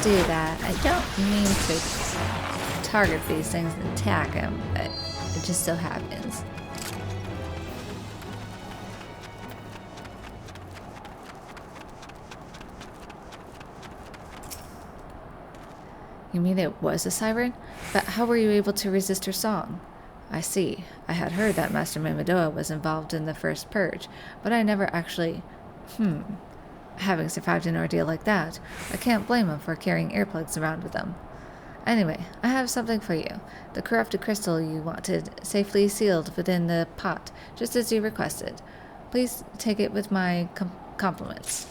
do that. I don't mean to target these things and attack them, but it just so happens. You mean it was a siren? But how were you able to resist her song? I see. I had heard that Master Mamadoa was involved in the first purge, but I never actually... Having survived an ordeal like that, I can't blame him for carrying earplugs around with him. Anyway, I have something for you. The corrupted crystal you wanted, safely sealed within the pot, just as you requested. Please take it with my compliments.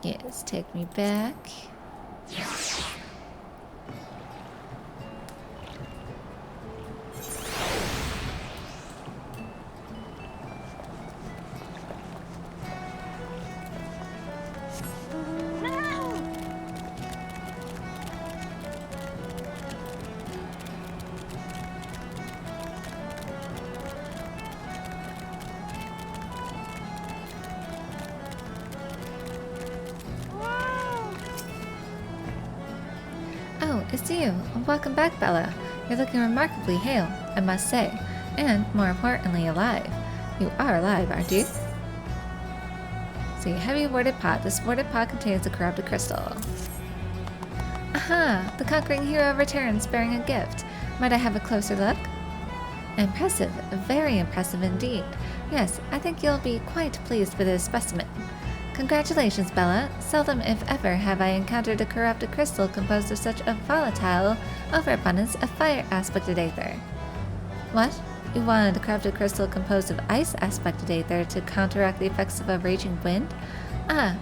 Yes, take me back. Oh, it's you. Welcome back, Bella. You're looking remarkably hale, I must say. And, more importantly, alive. You are alive, aren't you? See, heavy warded pot. This warded pot contains a corrupted crystal. Aha! The conquering hero returns bearing a gift. Might I have a closer look? Impressive. Very impressive indeed. Yes, I think you'll be quite pleased with this specimen. Congratulations, Bella. Seldom, if ever, have I encountered a corrupted crystal composed of such a volatile overabundance of fire-aspected aether. What? You wanted a corrupted crystal composed of ice-aspected aether to counteract the effects of a raging wind? Ah.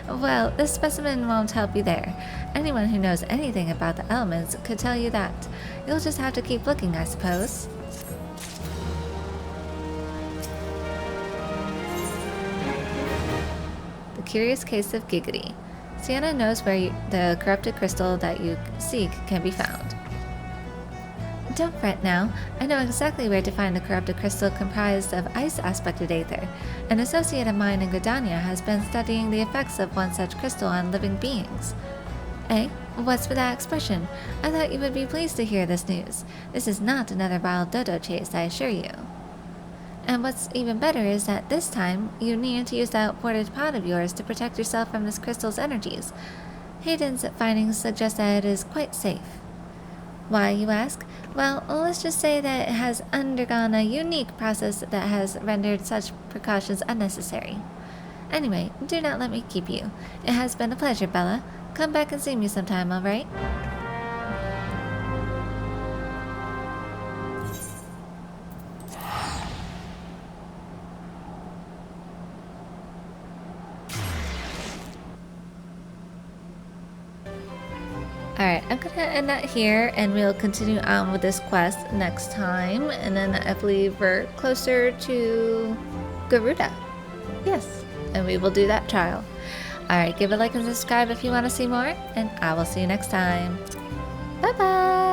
Well, this specimen won't help you there. Anyone who knows anything about the elements could tell you that. You'll just have to keep looking, I suppose. Curious case of Giggity. Sienna knows where the corrupted crystal that you seek can be found. Don't fret now. I know exactly where to find the corrupted crystal comprised of ice-aspected aether. An associate of mine in Gridania has been studying the effects of one such crystal on living beings. Eh? What's with that expression? I thought you would be pleased to hear this news. This is not another wild dodo chase, I assure you. And what's even better is that this time, you need to use that warded pot of yours to protect yourself from this crystal's energies. Hayden's findings suggest that it is quite safe. Why, you ask? Well, let's just say that it has undergone a unique process that has rendered such precautions unnecessary. Anyway, do not let me keep you. It has been a pleasure, Bella. Come back and see me sometime, alright? Alright, I'm gonna end that here, and we'll continue on with this quest next time, and then I believe we're closer to Garuda. Yes, and we will do that trial. Alright, give a like and subscribe if you want to see more, and I will see you next time. Bye bye!